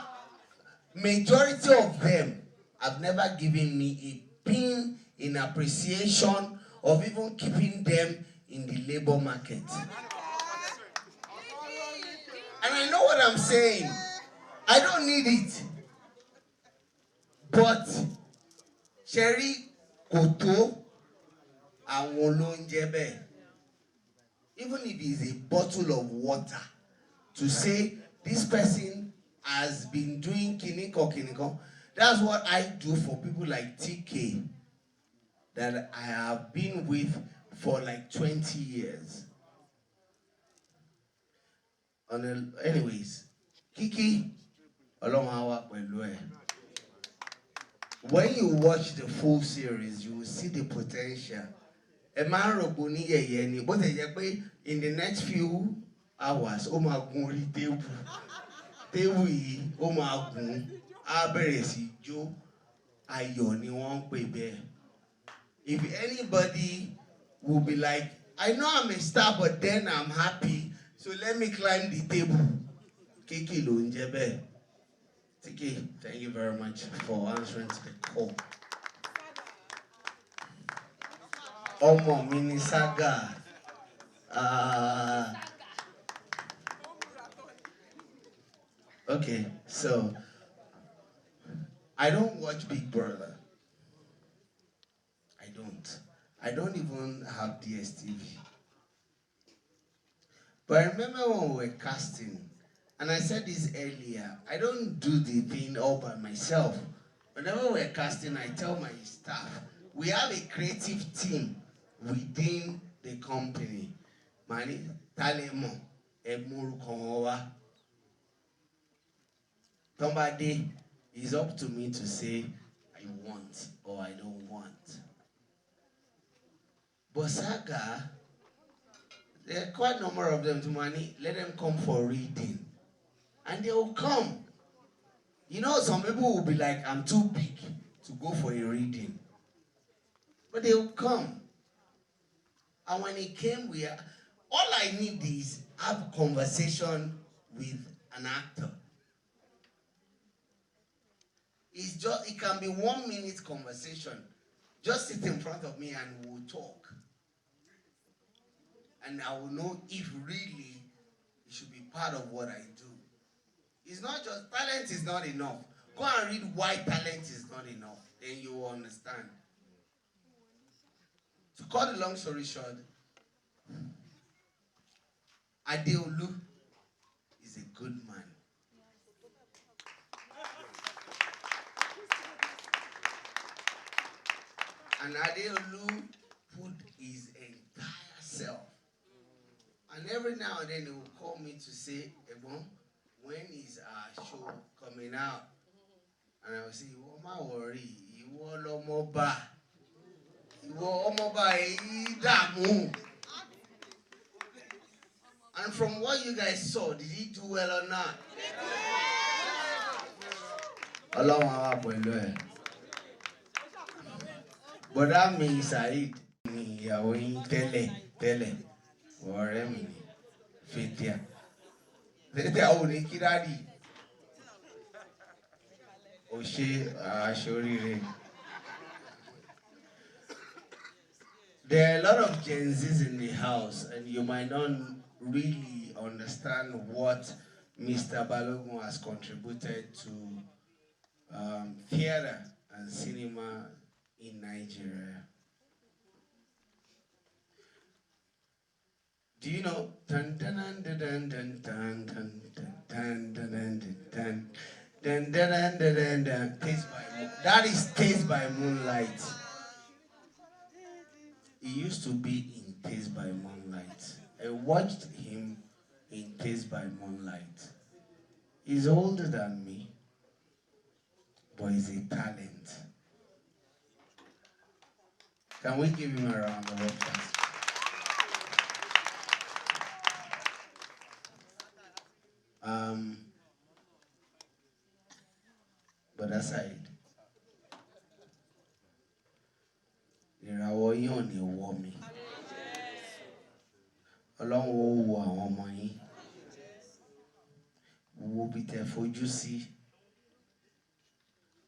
majority of them have never given me a pin in appreciation of even keeping them in the labor market. And I know what I'm saying. I don't need it. But Cherry Koto and Wolonjebe, even if it's a bottle of water, to say this person has been doing kiniko, that's what I do for people like TK that I have been with for like 20 years. Anyways, Kiki, along our when you watch the full series, you will see the potential. A man but in the next few hours, if anybody will be like, I know I'm a star, but then I'm happy, so let me climb the table. Kiki Lunjebe. Tiki, thank you very much for answering to the call. Omo mini saga. Okay, so I don't watch Big Brother. I don't even have DSTV. But I remember when we were casting, and I said this earlier, I don't do the thing all by myself. Whenever we're casting, I tell my staff, we have a creative team within the company. Mani, Talemo, Emuru Kongowa. Somebody is up to me to say, I want or I don't want. But Saga, there are quite a number of them to money. Let them come for reading. And they will come. You know, some people will be like, I'm too big to go for a reading. But they will come. And when it came, all I need is have a conversation with an actor. It can be 1 minute conversation. Just sit in front of me and we'll talk. And I will know if really it should be part of what I do. It's not just, talent is not enough. Go and read why talent is not enough. Then you will understand. To cut the long story short, Adeolu is a good man. And Adeolu put his entire self. And every now and then he will call me to say, Ebon, when is our show coming out? And I will say, oh, my worry, you will no more bar. You will almost buy that move. And from what you guys saw, did he do well or not? Ọlọ́run á wà pẹ̀lú ẹ̀. Bọ̀dá mi Saheed ni ìyàwó yín tẹ́lẹ̀ ọ̀rẹ́ mi ni Fathia. Fathia ò ní kírádì. Ò ṣe àṣoríire. There are a lot of Gen Zs in the house, and you might not really understand what Mr. Balogun has contributed to theater and cinema in Nigeria. Do you know? Dun, dun, dun, dun, dun, dun, dun, dun, dun, dun, dun, dun, dun, dun, dun, dun. That is Taste by Moonlight. He used to be in Taste by Moonlight. I watched him in Taste by Moonlight. He's older than me, but he's a talent. Can we give him a round of applause? But aside, ìràwọ̀ yín ò ní wọ̀ mí. Ọlọ́run ó wo àwọn ọmọ yín. Wo bí tẹ́ fojú sí.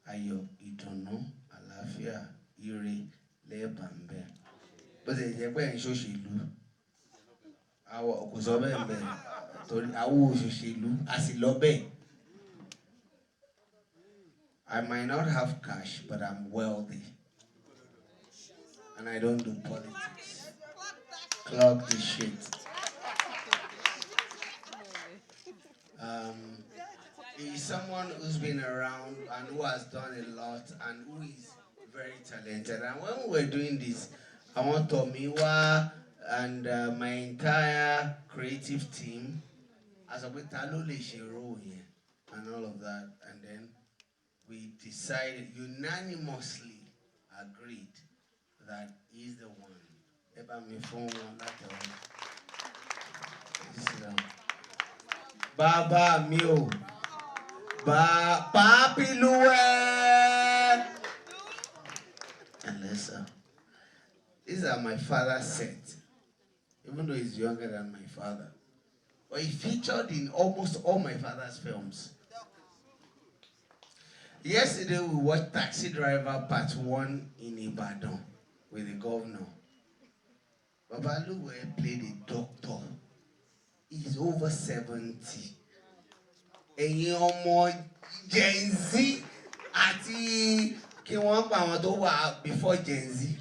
Ayọ̀, ìdùnnú, àlàáfíà, ire lẹ́ẹ̀bà ń bẹ. Bó ṣe jẹ́ pé ẹ̀ ń ṣòṣèlú. Àwọ̀ kò sọ bẹ́ẹ̀ bẹ́ẹ̀. Torí àwọ̀ òṣòṣèlú a sì lọ bẹ́ẹ̀. I might not have cash, but I'm wealthy. And I don't do politics. Clock the shit. He's someone who's been around and who has done a lot and who is very talented. And when we were doing this, I want Tomiwa and my entire creative team as a bit and all of that. And then we decided, unanimously agreed that he's the one. Baba Mio. Papi Loué. And listen, these are my father's set. Even though he's younger than my father. But he featured in almost all my father's films. Yesterday we watched Taxi Driver Part 1 in Ibadan with the governor. Baba Loué played a doctor. He's over 70. Ẹ̀yin ọmọ Gen Z àti kí wọ́n pa àwọn tó wà before Gen Z.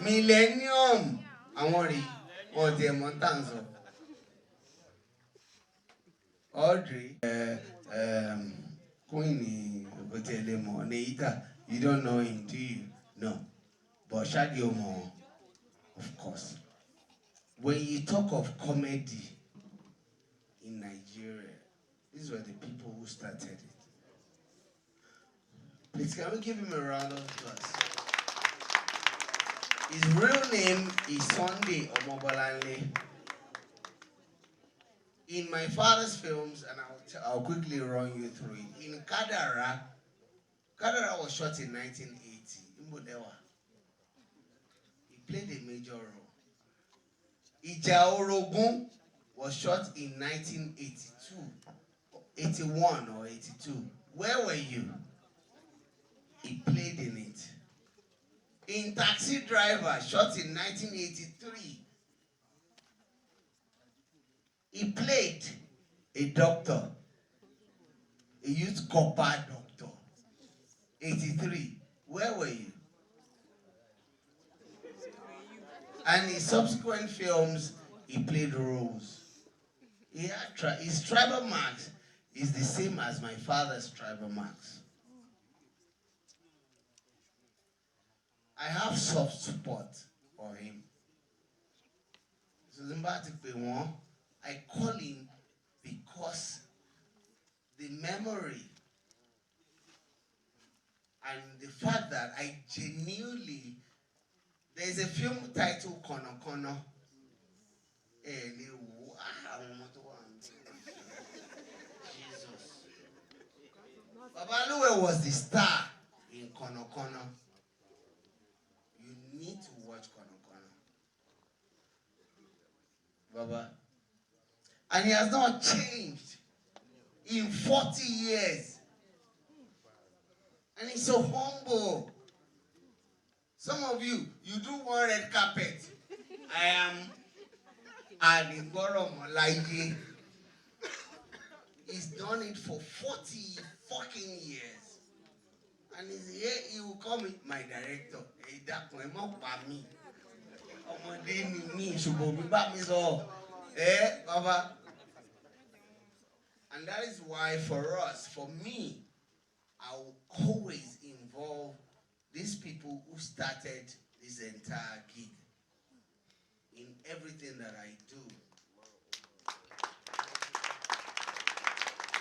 Millennium àwọn rí wọn ti ẹ̀mọ́ tàǹsọ̀. Audrey Queen Ogotelemo Neita, you don't know him, do you? No. But Shaggy Omo, of course. When you talk of comedy in Nigeria, these were the people who started it. Please, can we give him a round of applause? His real name is Sunday Omobolanle. In my father's films, and I'll quickly run you through it. In Kadara was shot in 1980 in Bodewa. He played a major role. Ija Orogun was shot in 1982, 81 or 82. Where were you? He played in it. In Taxi Driver, shot in 1983, he played a doctor, a youth copper doctor. 83. Where were you? And in subsequent films, he played roles. He had his tribal marks is the same as my father's tribal marks. I have soft spot for him. So I call him because the memory and the fact that I genuinely, there's a film titled Kono Kono. Babaluwe was the star in Kono Kono. You need to watch Kono Kono. Baba. And he has not changed in 40 years. And he's so humble. Some of you do one red carpet. I am Anikulapo. He's done it for 40 fucking years. And he's here, he will call me my director. Hey, that one, me. Baba. And that is why for us, for me, I will always involve these people who started this entire gig in everything that I do.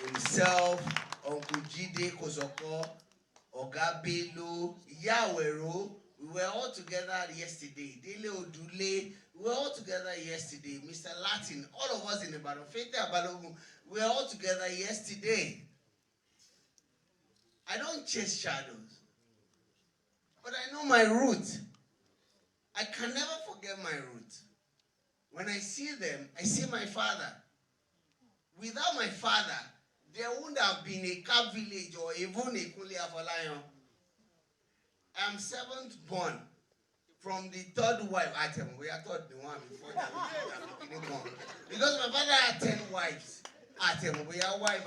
Himself, Uncle Jide Kozoko, Oga Bello, Yawero, we were all together yesterday. Dele Odule, we were all together yesterday. Mr. Latin, all of us in the battle. Fete Abalogun, we were all together yesterday. I don't chase shadows, but I know my root. I can never forget my root. When I see them, I see my father. Without my father, there wouldn't have been a Cap village or even a Kunle Afolayan. I am seventh born from the third wife. We are thought the one before that. Because my father had 10 wives. We are wife.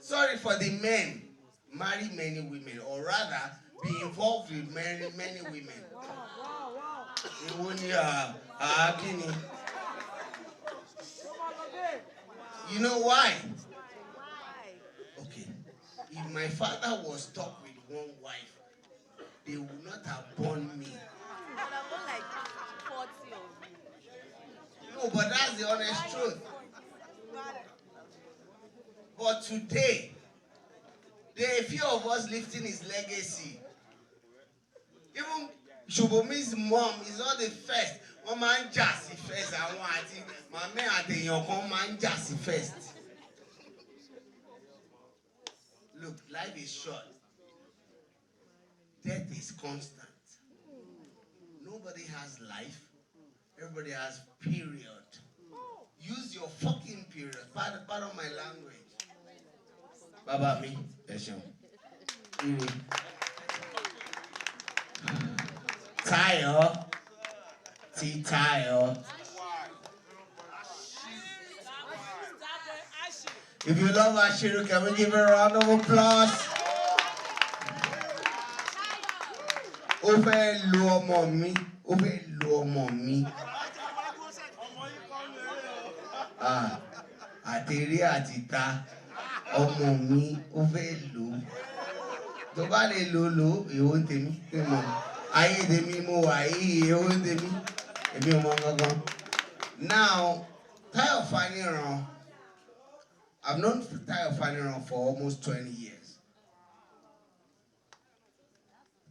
Sorry for the men. Marry many women, or rather, be involved with many women. You know why? Okay. If my father was stuck with one wife, they would not have born me. No, but that's the honest truth. But today, there are a few of us lifting his legacy. Even Shubomi's mom is not the first. One man just first. I want my man at the young man just first. Look, life is short. Death is constant. Nobody has life. Everybody has period. Use your fucking period. Part of my language. Baba me. Tire. T-tire. If you love Ashiru, can we give her a round of applause? Over low mommy. Over low mommy. Àtẹ̀rí àtìta ọmọ mi ó fẹ́ lò ó. Tó bá lè lò èwo ń tèmi pé mo ayé tèmi mo wà yìí èwo ń tèmi èmi ò mọ gangan. Now, Tayo Faniran, I've known Tayo Faniran for almost 20 years.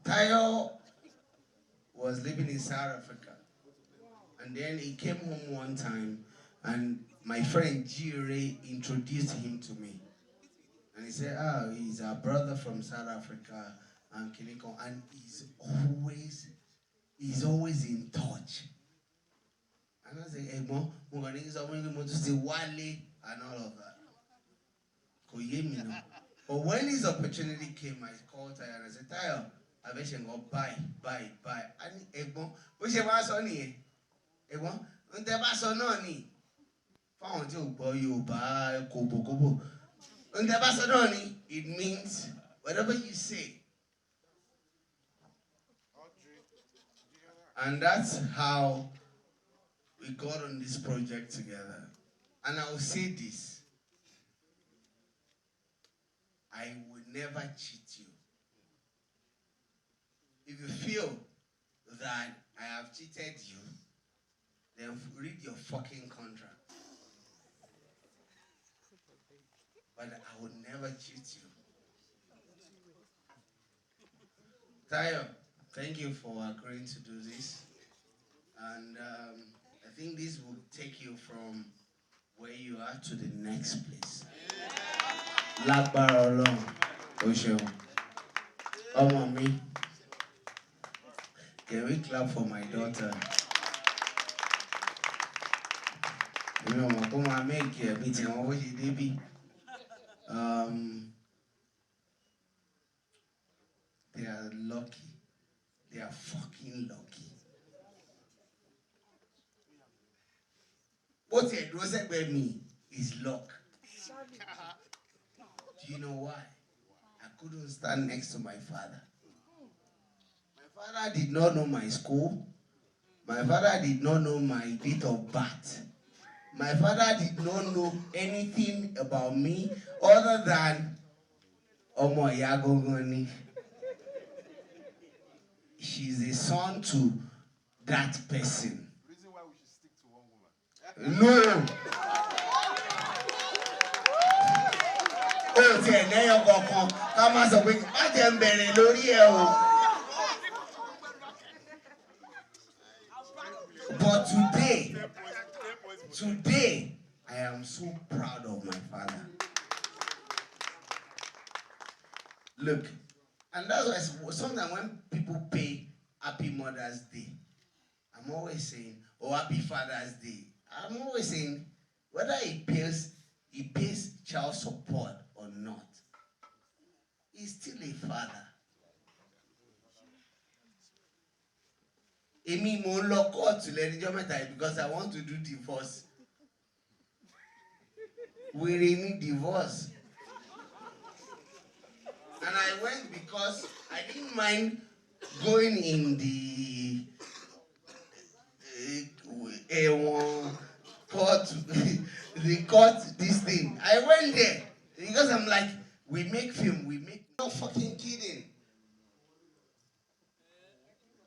Tayo was living in South Africa, and then he came home one time, and my friend Jire introduced him to me. And he said, he's a brother from South Africa and Kiniko, and he's always in touch. And I said, hey, Mo, we're going to say Wale and all of that. But when his opportunity came, I called Tayo and I said, Tayo, I bet you go buy. And Egbon, which was on here? Egbon, and there was on it. Found you, boy, you buy, kobo. And the Bassadoni, it means whatever you say. And that's how we got on this project together. And I will say this. I will never cheat you. If you feel that I have cheated you, then read your fucking contract. But I would never cheat you. Tayo, thank you for agreeing to do this. And I think this will take you from where you are to the next place. Lágbára Ọlọ́run, o ṣeun. Ọmọ mi, can we clap for my daughter? Èmi ò mọ̀ kó máa make ẹ̀ bí tiwọn bó ṣe débí. They are lucky. They are fucking lucky. What you do sẹ́gbẹ̀ẹ́ mi is luck. Do you know why? I couldn't stand next to my father. My father did not know my school. My father did not know my date of birth. My father did not know anything about me other than Ọmọ ìyá gangan ni. She's a son to that person. Reason why we should stick to one woman. No. Oh, ti ẹ̀ lẹ́yọ̀ kankan ká má sọ pé má jẹ́ ń bẹ̀rẹ̀ lórí ẹ̀ o. But today, I am so proud of my father. Look, and that's why sometimes when people pay Happy Mother's Day, I'm always saying, oh, Happy Father's Day. I'm always saying, whether he pays child support or not, he's still a father. Èmi mo ń lọ kóòtù lẹ́nijọ́ mẹ́ta because I want to do divorce. Wèrè ní divorce. And I went because I didn't mind going in the court, the court, this thing. I went there because I'm like, we make film, no fucking kidding.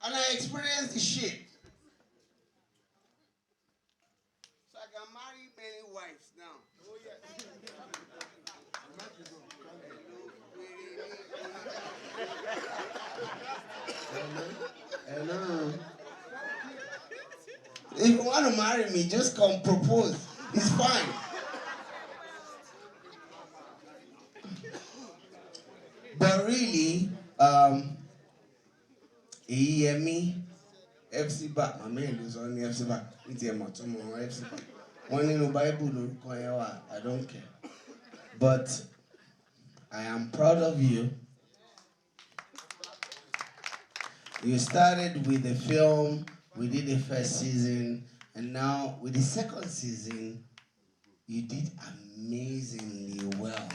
And I experienced the shit. So I can marry many wives now. Oh yeah. Hello. If you want to marry me, just come propose. It's fine. But really, FC back, my man was on the FC back. It's a tomorrow FC back. One in the Bible, I don't care. But I am proud of you. You started with the film, we did the first season, and now with the second season, you did amazingly well.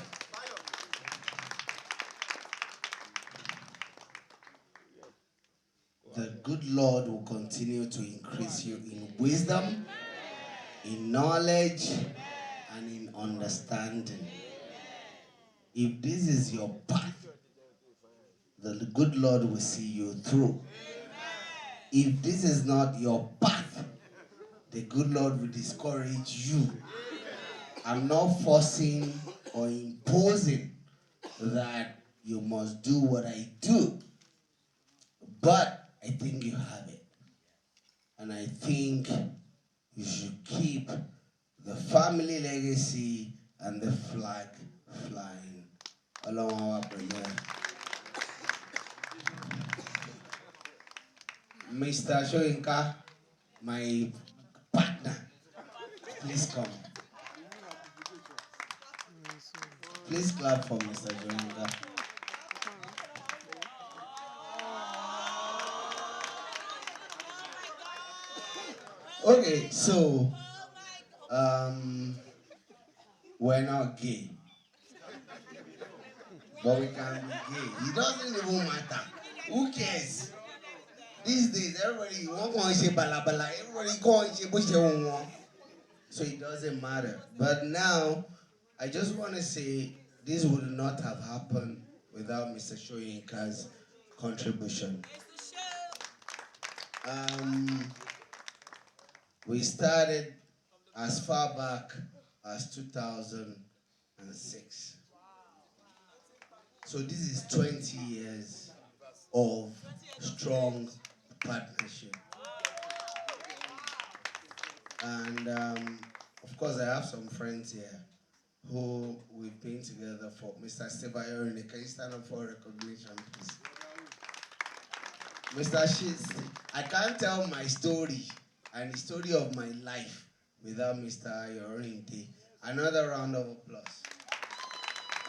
The good Lord will continue to increase you in wisdom, in knowledge, and in understanding. If this is your path, the good Lord will see you through. If this is not your path, the good Lord will discourage you. I'm not forcing or imposing that you must do what I do, but I think you have it. And I think you should keep the family legacy and the flag flying along our prayer. Mr. Shoyinka, my partner, please come. Please clap for Mr. Shoyinka. Okay, so we're not gay, but we can be gay. It doesn't even matter. Who cares? These days, everybody wants to say balabala. Everybody wants to say so it doesn't matter. But now, I just want to say this would not have happened without Mr. Shoyinka's contribution. We started as far back as 2006. So this is 20 years of strong partnership. And Of course, I have some friends here who we've been together for. Mr. Stevayo, can you stand up for recognition, please? Mr. Shitz, I can't tell my story and the story of my life without Mr. Yorinte. Another round of applause.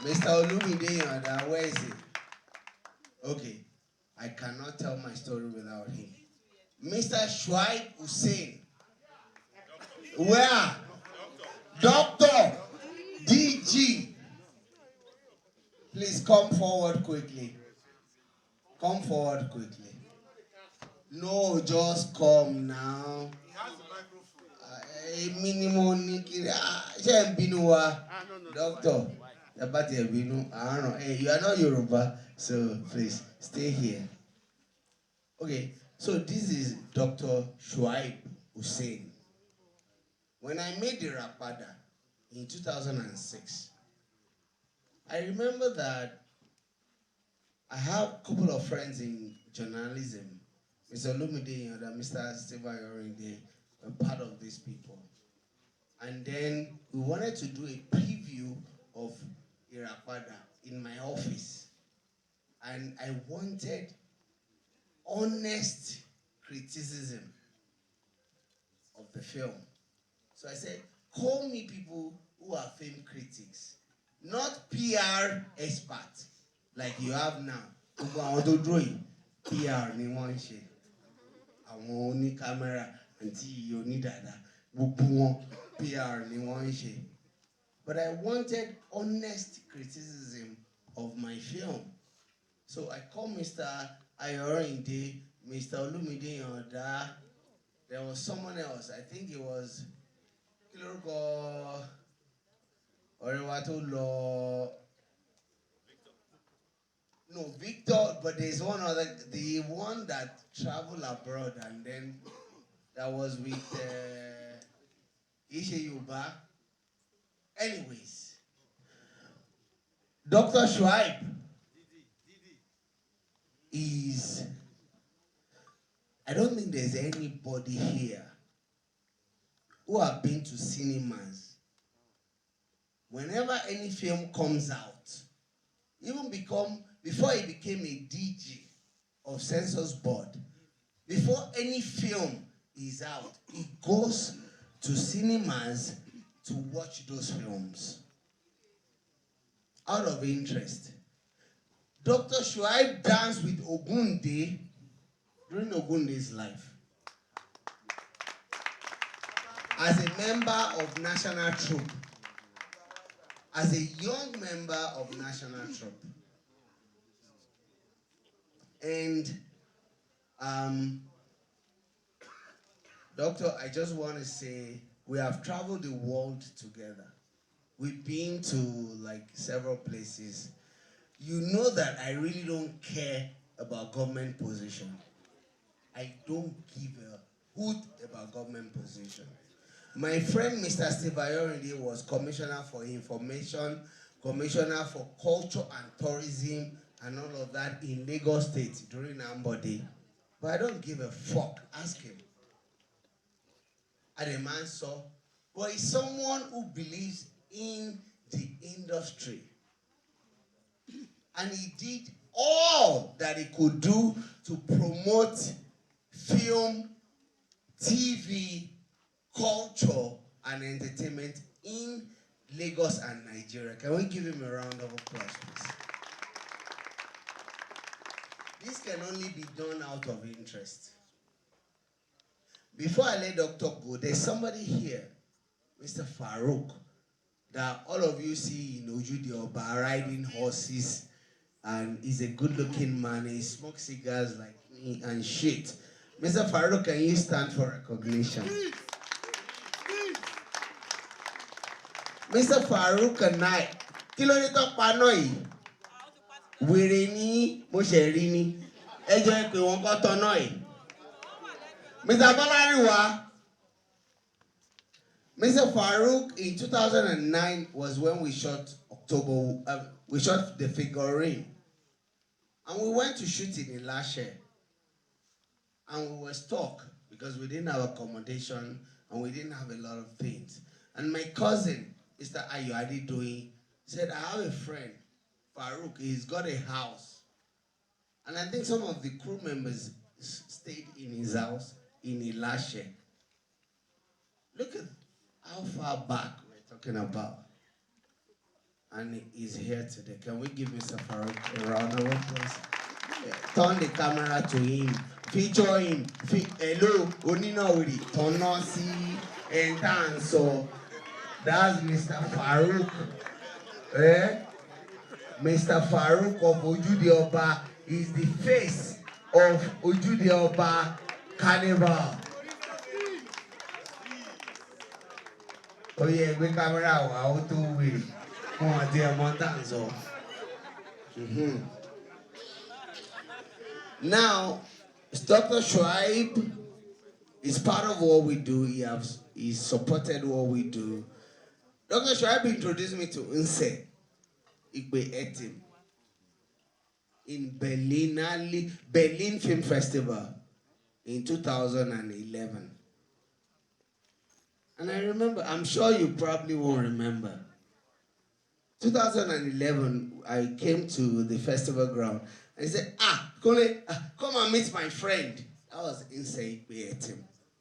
Mr. Olumide, where is he? Okay, I cannot tell my story without him. Mr. Shuaib Hussein. Where? Doctor DG. Please come forward quickly. Come forward quickly. No, just come now. A minimum Doctor. I don't know. Hey, you are not Yoruba, so please stay here. Okay, so this is Dr. Shuaib Hussein. When I made the Rapada in 2006, I remember that I have a couple of friends in journalism. Mr. Lumide and Mr. Steva Yorinde were part of these people. And then we wanted to do a preview of Irapada in my office. And I wanted honest criticism of the film. So I said, call me people who are film critics, not PR experts like you have now. PR ni wọ́n ń ṣe. Àwọn oní camera àti onídàáda gbogbo wọn PR ni wọ́n ń ṣe. But I wanted honest criticism of my film. So I called Mr. Ayorinde, Mr. Olumide Yoda. There was someone else. I think it was Kilorgo Orewato Law. No, Victor, but there's one other, the one that traveled abroad and then that was with Ishe Yuba. Anyways, Dr. Shuaib is, I don't think there's anybody here who have been to cinemas. Whenever any film comes out, even before he became a DG of Census Board, before any film is out, he goes to cinemas to watch those films out of interest. Dr. Shuaib danced with Ogunde during Ogunde's life as a member of National Troop, as a young member of National Troop. And Doctor, I just want to say, we have traveled the world together. We've been to like several places. You know that I really don't care about government position. I don't give a hoot about government position. My friend Mr. Steve Ayorinde was Commissioner for Information, Commissioner for Culture and Tourism, and all of that in Lagos State during Ambode. But I don't give a fuck. Ask him. And the man saw, but he's someone who believes in the industry. And he did all that he could do to promote film, TV, culture, and entertainment in Lagos and Nigeria. Can we give him a round of applause, please? This can only be done out of interest. Before I let Doctor go, there's somebody here, Mr. Farouk, that all of you see in Ojudi Oba riding horses, and he's a good-looking man. He smokes cigars like me and shit. Mr. Farouk, can you stand for recognition? Mr. Farouk and I, kilomita panoi, Wirini, Mosherini, Ejo pe won ko tonoi. Mr. Balariwa, Mr. Farouk in 2009 was when we shot we shot The Figurine. And we went to shoot it in Lashe. And we were stuck because we didn't have accommodation and we didn't have a lot of things. And my cousin, Mr. Ayoade Doyin, said, I have a friend, Farouk, he's got a house. And I think some of the crew members stayed in his house in Ilashe. Look at how far back we're talking about. And he's here today. Can we give Mr. Farouk a round of applause? Turn the camera to him. Feature him. Hello, Oninawiri. Tonosi and dance. So that's Mr. Farouk. Mr. Farouk of Ojude Oba is the face of Ojude Oba Carnival. Oh yeah, we camera wow to we. Oh dear mountains off. Now, Dr. Shuaib is part of what we do. He supported what we do. Dr. Shuaib introduced me to Nse Igbe Etim in Berlin Film Festival in 2011. And I remember, I'm sure you probably won't remember. 2011, I came to the festival ground and he said, Kole, come and meet my friend. That was Nse Igbe Etim.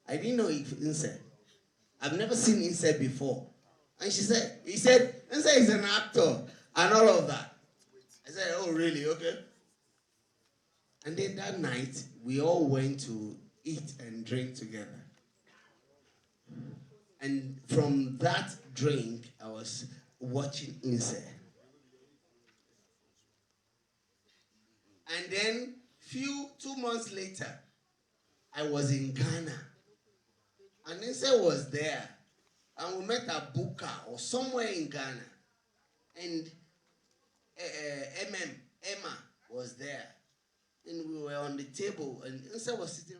I didn't know Nse. I've never seen Nse before. And he said, Nse is an actor and all of that. I said, oh, really? Okay. And then that night, we all went to eat and drink together. And from that drink, I was watching Nse. And then, 2 months later, I was in Ghana. And Nse was there. And we met at Buka or somewhere in Ghana. And Emma was there. And we were on the table, and Nse was sitting.